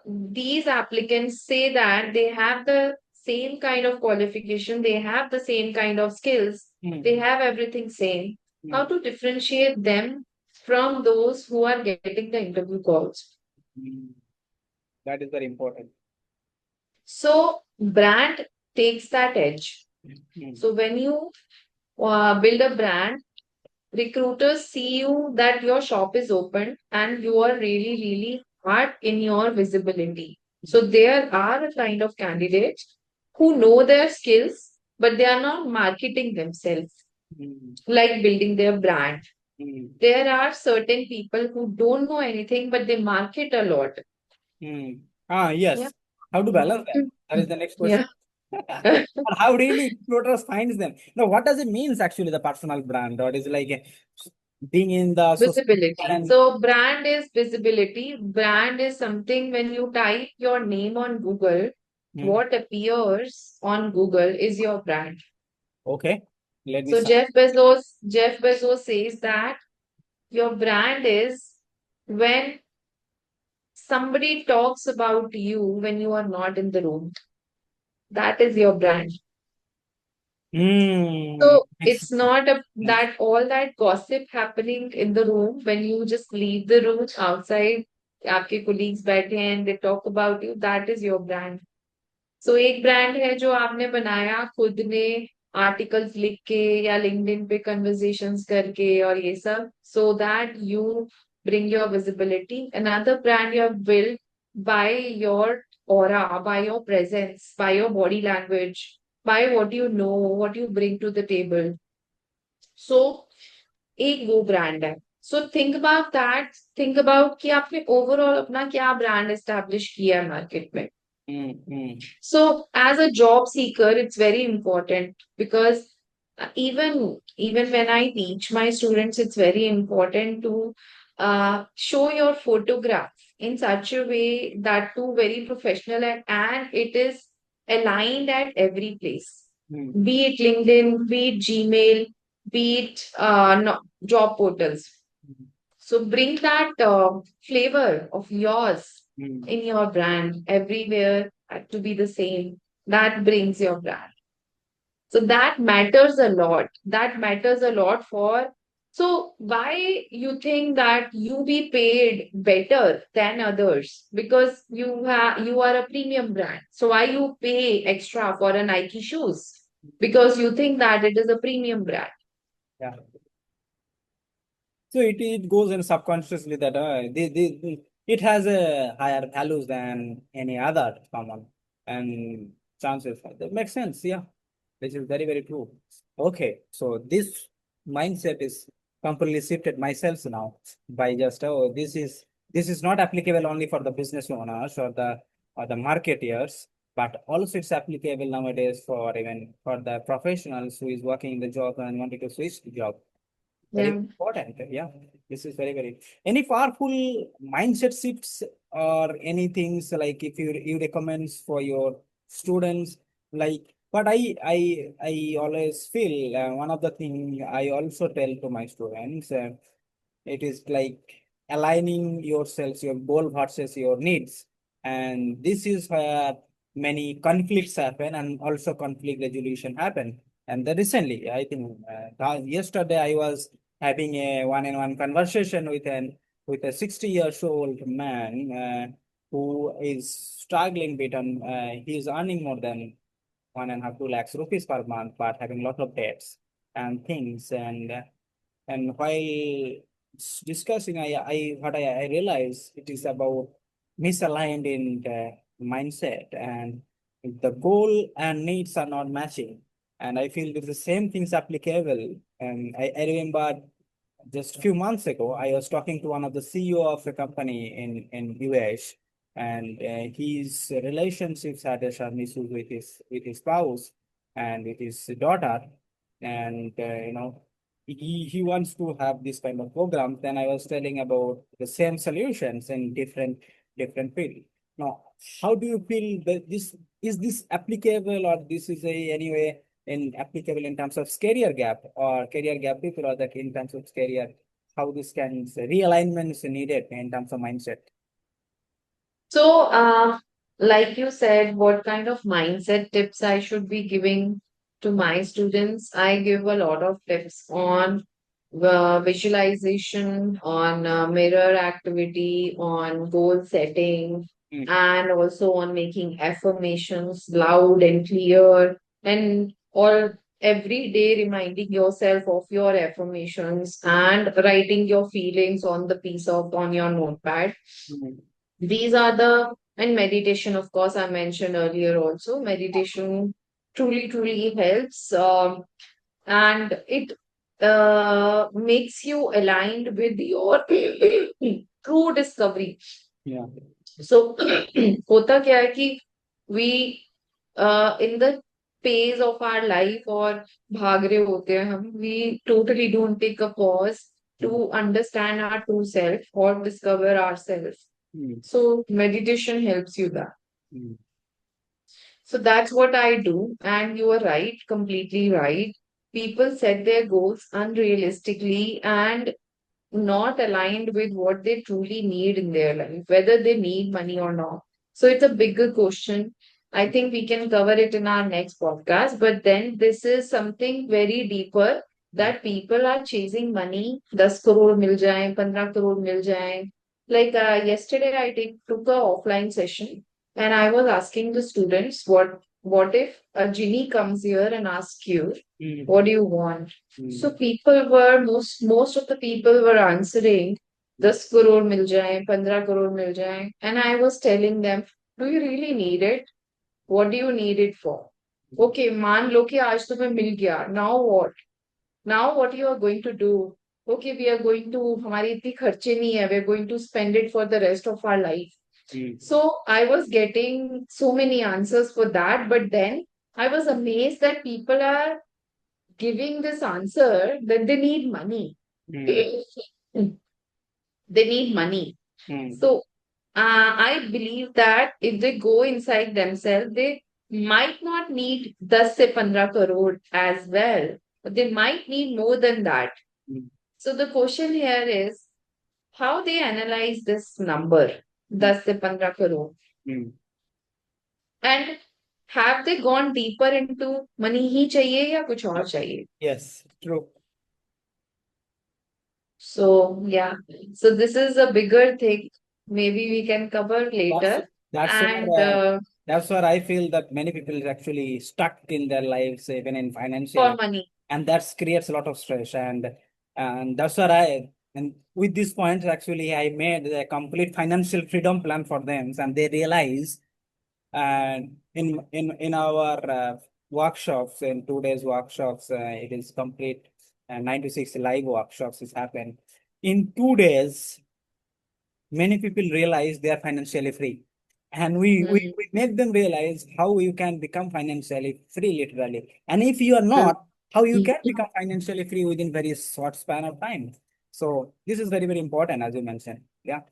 these applicants say that they have the same kind of qualification, they have the same kind of skills, they mm, have everything same. How mm, to differentiate them from those who are getting the interview calls? mm. That is very important. So, brand takes that edge. Mm, So, when you build a brand, recruiters see you that your shop is open and you are really, really hard in your visibility. So there are a kind of candidates who know their skills, but they are not marketing themselves, mm, like building their brand. mm, There are certain people who don't know anything, but they market a lot. mm. Yeah. Yes. How to balance that? That is the next question. Yeah. And how really recruiters finds them? Now, what does it means actually the personal brand? Or is it like being in the society Visibility. and So brand is visibility. Brand is something when you type your name on Google, mm, what appears on Google is your brand. okay. Let me So start. Jeff Bezos says that your brand is when somebody talks about you when you are not in the room. That is your brand. Mm, So makes it's not sense. that all that gossip happening in the room when you just leave the room outside, आपके colleagues बैठे हैं and they talk about you, that is your brand. So एक brand है जो आपने बनाया खुद ने आर्टिकल्स लिख के या लिंक्डइन पे कन्वर्सेशंस करके और ये सब so that you bring your visibility. Another brand you have built by your aura, by your presence, by your body language, by what you know, what you bring to the table. So एक वो brand है. So think about that. Think about कि आपने overall अपना क्या brand establish किया है market में. Mm, mm, So as a job seeker, it's very important because even when I teach my students, it's very important to show your photograph in such a way that too very professional and it is aligned at every place. mm, Be it LinkedIn, be it Gmail, be it no, job portals. So bring that flavor of yours mm, in your brand everywhere to be the same. That brings your brand. So that matters a lot. That matters a lot for. So why you think that you be paid better than others? Because you are a premium brand. So why you pay extra for a Nike shoes? Because you think that it is a premium brand. yeah. So it goes in subconsciously that it has a higher values than any other common, and chances that makes sense. Yeah, this is very true. Okay, so this mindset is completely shifted myself now by just this is not applicable only for the business owners or the marketeers, but also it's applicable nowadays for even for the professionals who is working in the job and wanted to switch the job. Very Yeah. important. Yeah, this is very. Any powerful mindset shifts or anything so like if you recommend for your students, like, but I always feel one of the thing I also tell to my students, it is like aligning yourselves, your goal versus your needs. And this is where many conflicts happen and also conflict resolution happen. And the recently, I think yesterday I was having a one-on-one conversation with an with a 60 years old man who is struggling bit on, he is earning more than 1.5 to 2 lakhs rupees per month, but having a lot of debts and things. And while discussing, I realized it is about misaligned in the mindset, and the goal and needs are not matching. And I feel that the same things applicable. And I remember just a few months ago, I was talking to one of the CEO of a company in US, and his relationships had some issues with his spouse and with his daughter, and he wants to have this kind of program. Then I was telling about the same solutions in different field. Now, how do you feel that this is this applicable, or this is a anyway in applicable in terms of career gap or career gap people, or that in terms of career, how this can realignment is needed in terms of mindset? So, like you said, what kind of mindset tips I should be giving to my students? I give a lot of tips on visualization, on mirror activity, on goal setting, Mm, and also on making affirmations loud and clear, and or every day reminding yourself of your affirmations and writing your feelings on the piece of on your notepad. mm, These are the, and meditation, of course, I mentioned earlier also. Meditation truly helps, and it makes you aligned with your true discovery. yeah. So होता क्या है कि we in the phase of our life और भाग रहे होते हैं हम, we totally don't take a pause Mm, to understand our true self or discover ourselves. mm, So meditation helps you that. mm, So that's what I do. And you are right, completely right. People set their goals unrealistically and not aligned with what they truly need in their life, whether they need money or not. So it's a bigger question. I think we can cover it in our next podcast. But then this is something very deeper, mm, that people are chasing money. 10 crore mil jaye, 15 crore mil jaye. Like yesterday, took a offline session and I was asking the students, what if a genie comes here and asks you, mm, what do you want? So mm, people were most of the people were answering 10 crore mil jaye, 15 crore mil jaye. And I was telling them, do you really need it? What do you need it for? Okay, मान लो कि आज तुम्हें मिल गया. Now what? Now what you are going to do? Okay, we are going to, हमारी इतनी खर्चे नहीं है. We are going to spend it for the rest of our life. mm, So I was getting so many answers for that, but then I was amazed that people are giving this answer that they need money. mm, They need money. mm, So I believe that if they go inside themselves, they might not need 10 se 15 crore as well, but they might need more than that. mm, So the question here is how they analyze this number, 10 se 15 crore, mm. and have they gone deeper into money ही चाहिए या कुछ और चाहिए? Yes, true. So, yeah. So, this is a bigger thing. Maybe we can cover That's later. that's And where uh, that's where I feel that many people is actually stuck in their lives, even in for financially, money. and that creates a lot of stress. And that's where I and with this point actually I made a complete financial freedom plan for them, and they realize, and in our workshops, in 2 days workshops, it is complete, 96 live workshops is happen in 2 days. Many people realize they are financially free, and Mm, we make them realize how you can become financially free literally, and if you are mm, not, how you mm. can become financially free within very short span of time. So this is very important, as you mentioned. Yeah.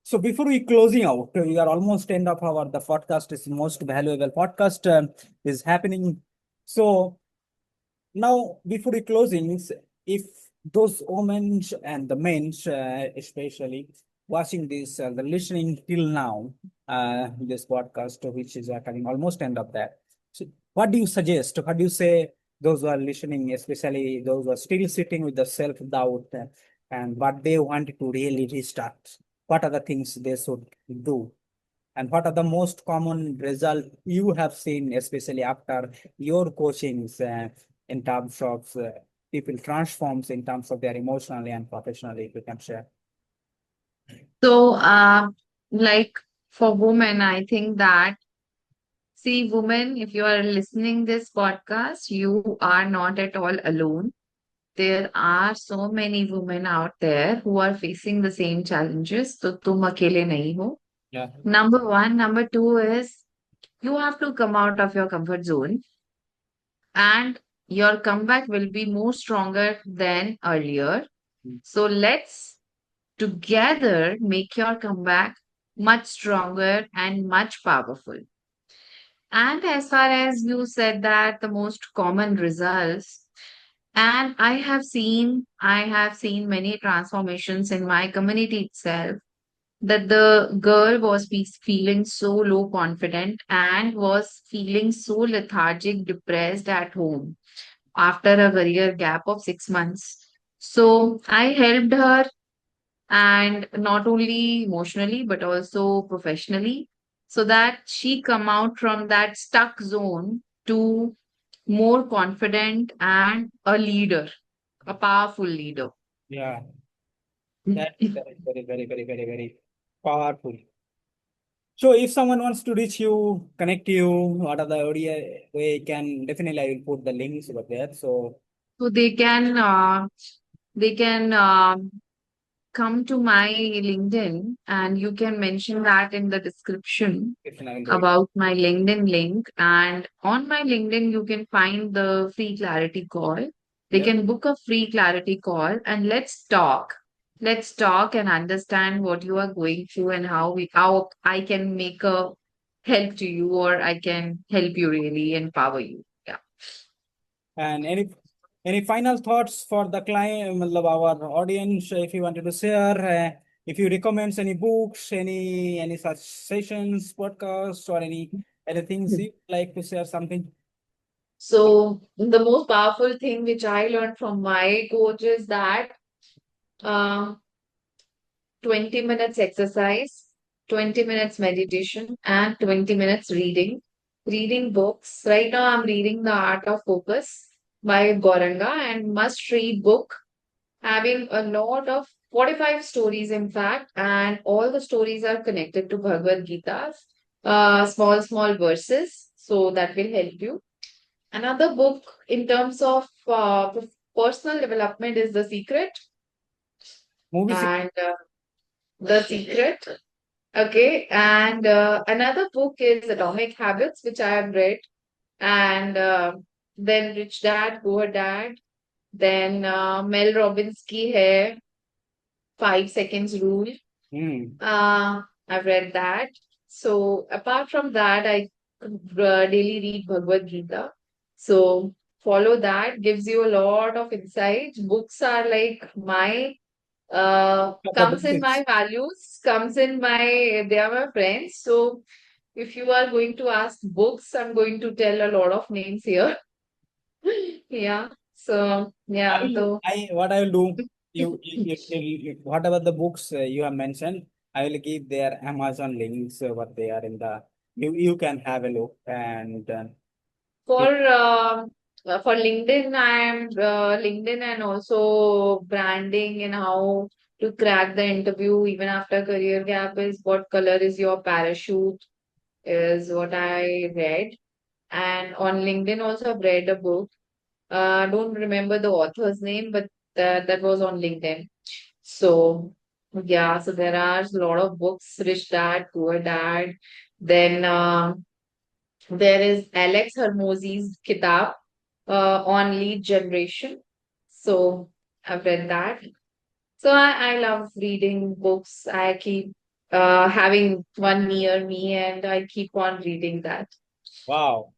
So before we closing out, we are almost end of our the podcast is most valuable podcast is happening. So now, before the closings, if those women and the men, especially watching this, the listening till now, this podcast, which is coming almost end of that. So, what do you suggest? What do you say? Those who are listening, especially those who are still sitting with the self doubt. and what they want to really restart. What are the things they should do? And what are the most common result you have seen, especially after your coachings in terms of people transforms in terms of their emotionally and professionally, if you can share. So, like for women, I think that, see, women, if you are listening this podcast, you are not at all alone. There are so many women out there who are facing the same challenges. So, tum akele nahi ho. Yeah. Number one. Number two is you have to come out of your comfort zone, and your comeback will be more stronger than earlier. Mm. So, let's together make your comeback much stronger and much powerful. And as far as you said that the most common results, and I have seen many transformations in my community itself, that the girl was feeling so low confident and was feeling so lethargic, depressed at home after a career gap of 6 months. So I helped her, and not only emotionally but also professionally, so that she come out from that stuck zone to more confident and a leader, a powerful leader. Yeah, that's very, very, very, very, very, very powerful. So if someone wants to reach you, connect you, what are the audio way can definitely I will put the links over there. So So they can come to my LinkedIn, and you can mention that in the description definitely I will do it. about my LinkedIn link. And on my LinkedIn, you can find the free clarity call. They Yep. can book a free clarity call and let's talk. Let's talk and understand what you are going through and how I can make a help to you, or I can help you really empower you. Yeah. And any final thoughts for the client, matlab our audience, if you wanted to share, if you recommend any books, any such sessions, podcasts, or any things you like to share something. So the most powerful thing which I learned from my coach is that uh, 20 minutes exercise, 20 minutes meditation, and 20 minutes reading. Reading books. Right now, I'm reading The Art of Focus by Goranga, and must read book, having a lot of 45 stories, in fact, and all the stories are connected to Bhagavad Gita, small verses. So that will help you. Another book in terms of personal development is The Secret. Movie And The Secret. Okay, and another book is Atomic Habits, which I have read, and then Rich Dad, Poor Dad, then Mel Robbins ki hai 5 seconds rule. Hmm. I've read that. So apart from that, I daily read Bhagavad Gita. So follow that, gives you a lot of insights. Books are like my comes in my Capabilities. values, comes in my, they are my friends. So if you are going to ask books, I'm going to tell a lot of names here. Yeah. So yeah, so What I will do, whatever the books you have mentioned, I will give their Amazon links what they are in the, you can have a look and for if LinkedIn, I'm LinkedIn and also branding and how to crack the interview even after career gap is what color is your parachute is what I read. And on LinkedIn also I've read a book. Don't remember the author's name, but that was on LinkedIn. So yeah, so there are a lot of books, Rich Dad, Poor Dad. Then there is Alex Hermosi's kitab on lead generation. So I've read that. So I love reading books. I keep having one near me and I keep on reading that. wow.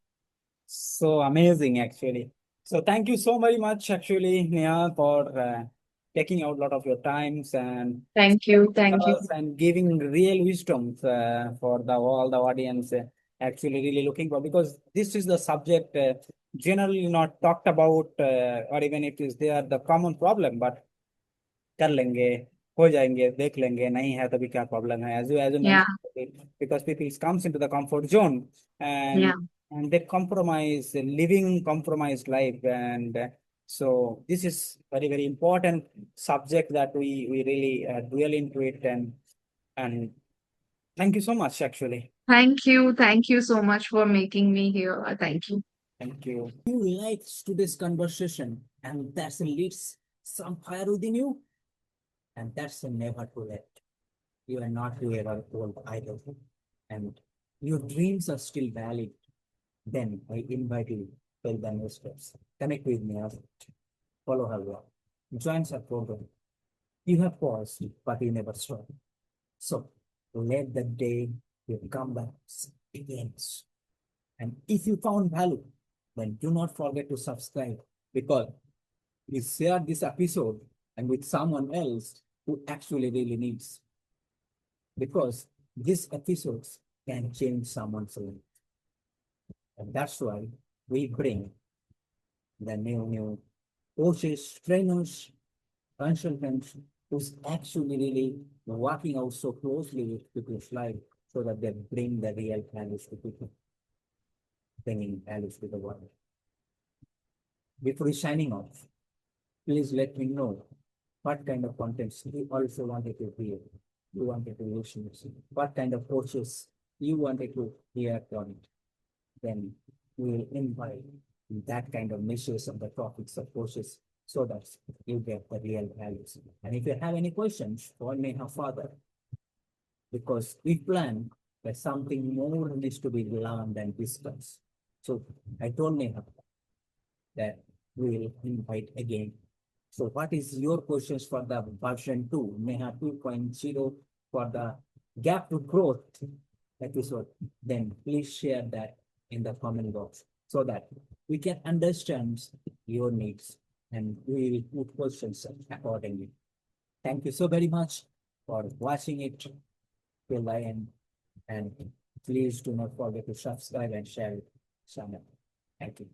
So amazing, actually. So thank you so very much, actually, Neha, for taking out a lot of your times and Thank you. Thank you. us and giving real wisdom for the all the audience. Actually, really looking for, because this is the subject generally not talked about, or even if it is there the common problem, but कर लेंगे, हो जाएंगे, देख लेंगे, नहीं है तो भी क्या प्रॉब्लम है, as you Yeah, mentioned, because people comes into the comfort zone, yeah. and they compromise living compromised life, and so this is very important subject that we really dwell into it, and thank you so much actually. Thank you. Thank you so much for making me here. Thank you. Thank you. You like today's conversation, and that's leads some fire within you, and that's never too late. You are not too ever old either, and your dreams are still valid. Then I invite you to the next steps. Connect with me, follow her work, join her program. You have paused, but you never stop. So let the day you come back begins. And if you found value, then do not forget to subscribe, because you share this episode and with someone else who actually really needs, because these episodes can change someone's life. And that's why we bring the new coaches, trainers, consultants who's actually really working out so closely with people's life, so that they bring the real values to people, bringing values to the world. Before signing off, please let me know what kind of contents you also wanted to hear, you wanted to listen to, what kind of coaches you wanted to hear from it. Then we will invite that kind of measures of the topics of courses, so that you get the real values. And if you have any questions for Neha further, because we plan that something more needs to be learned and discussed. So I told Neha that we will invite again. So what is your questions for the version 2, Neha 2.0, for the gap to growth episode? Then please share that in the comment box, so that we can understand your needs, and we will put questions accordingly. Thank you so very much for watching it till the end, and please do not forget to subscribe and share it. Thank you.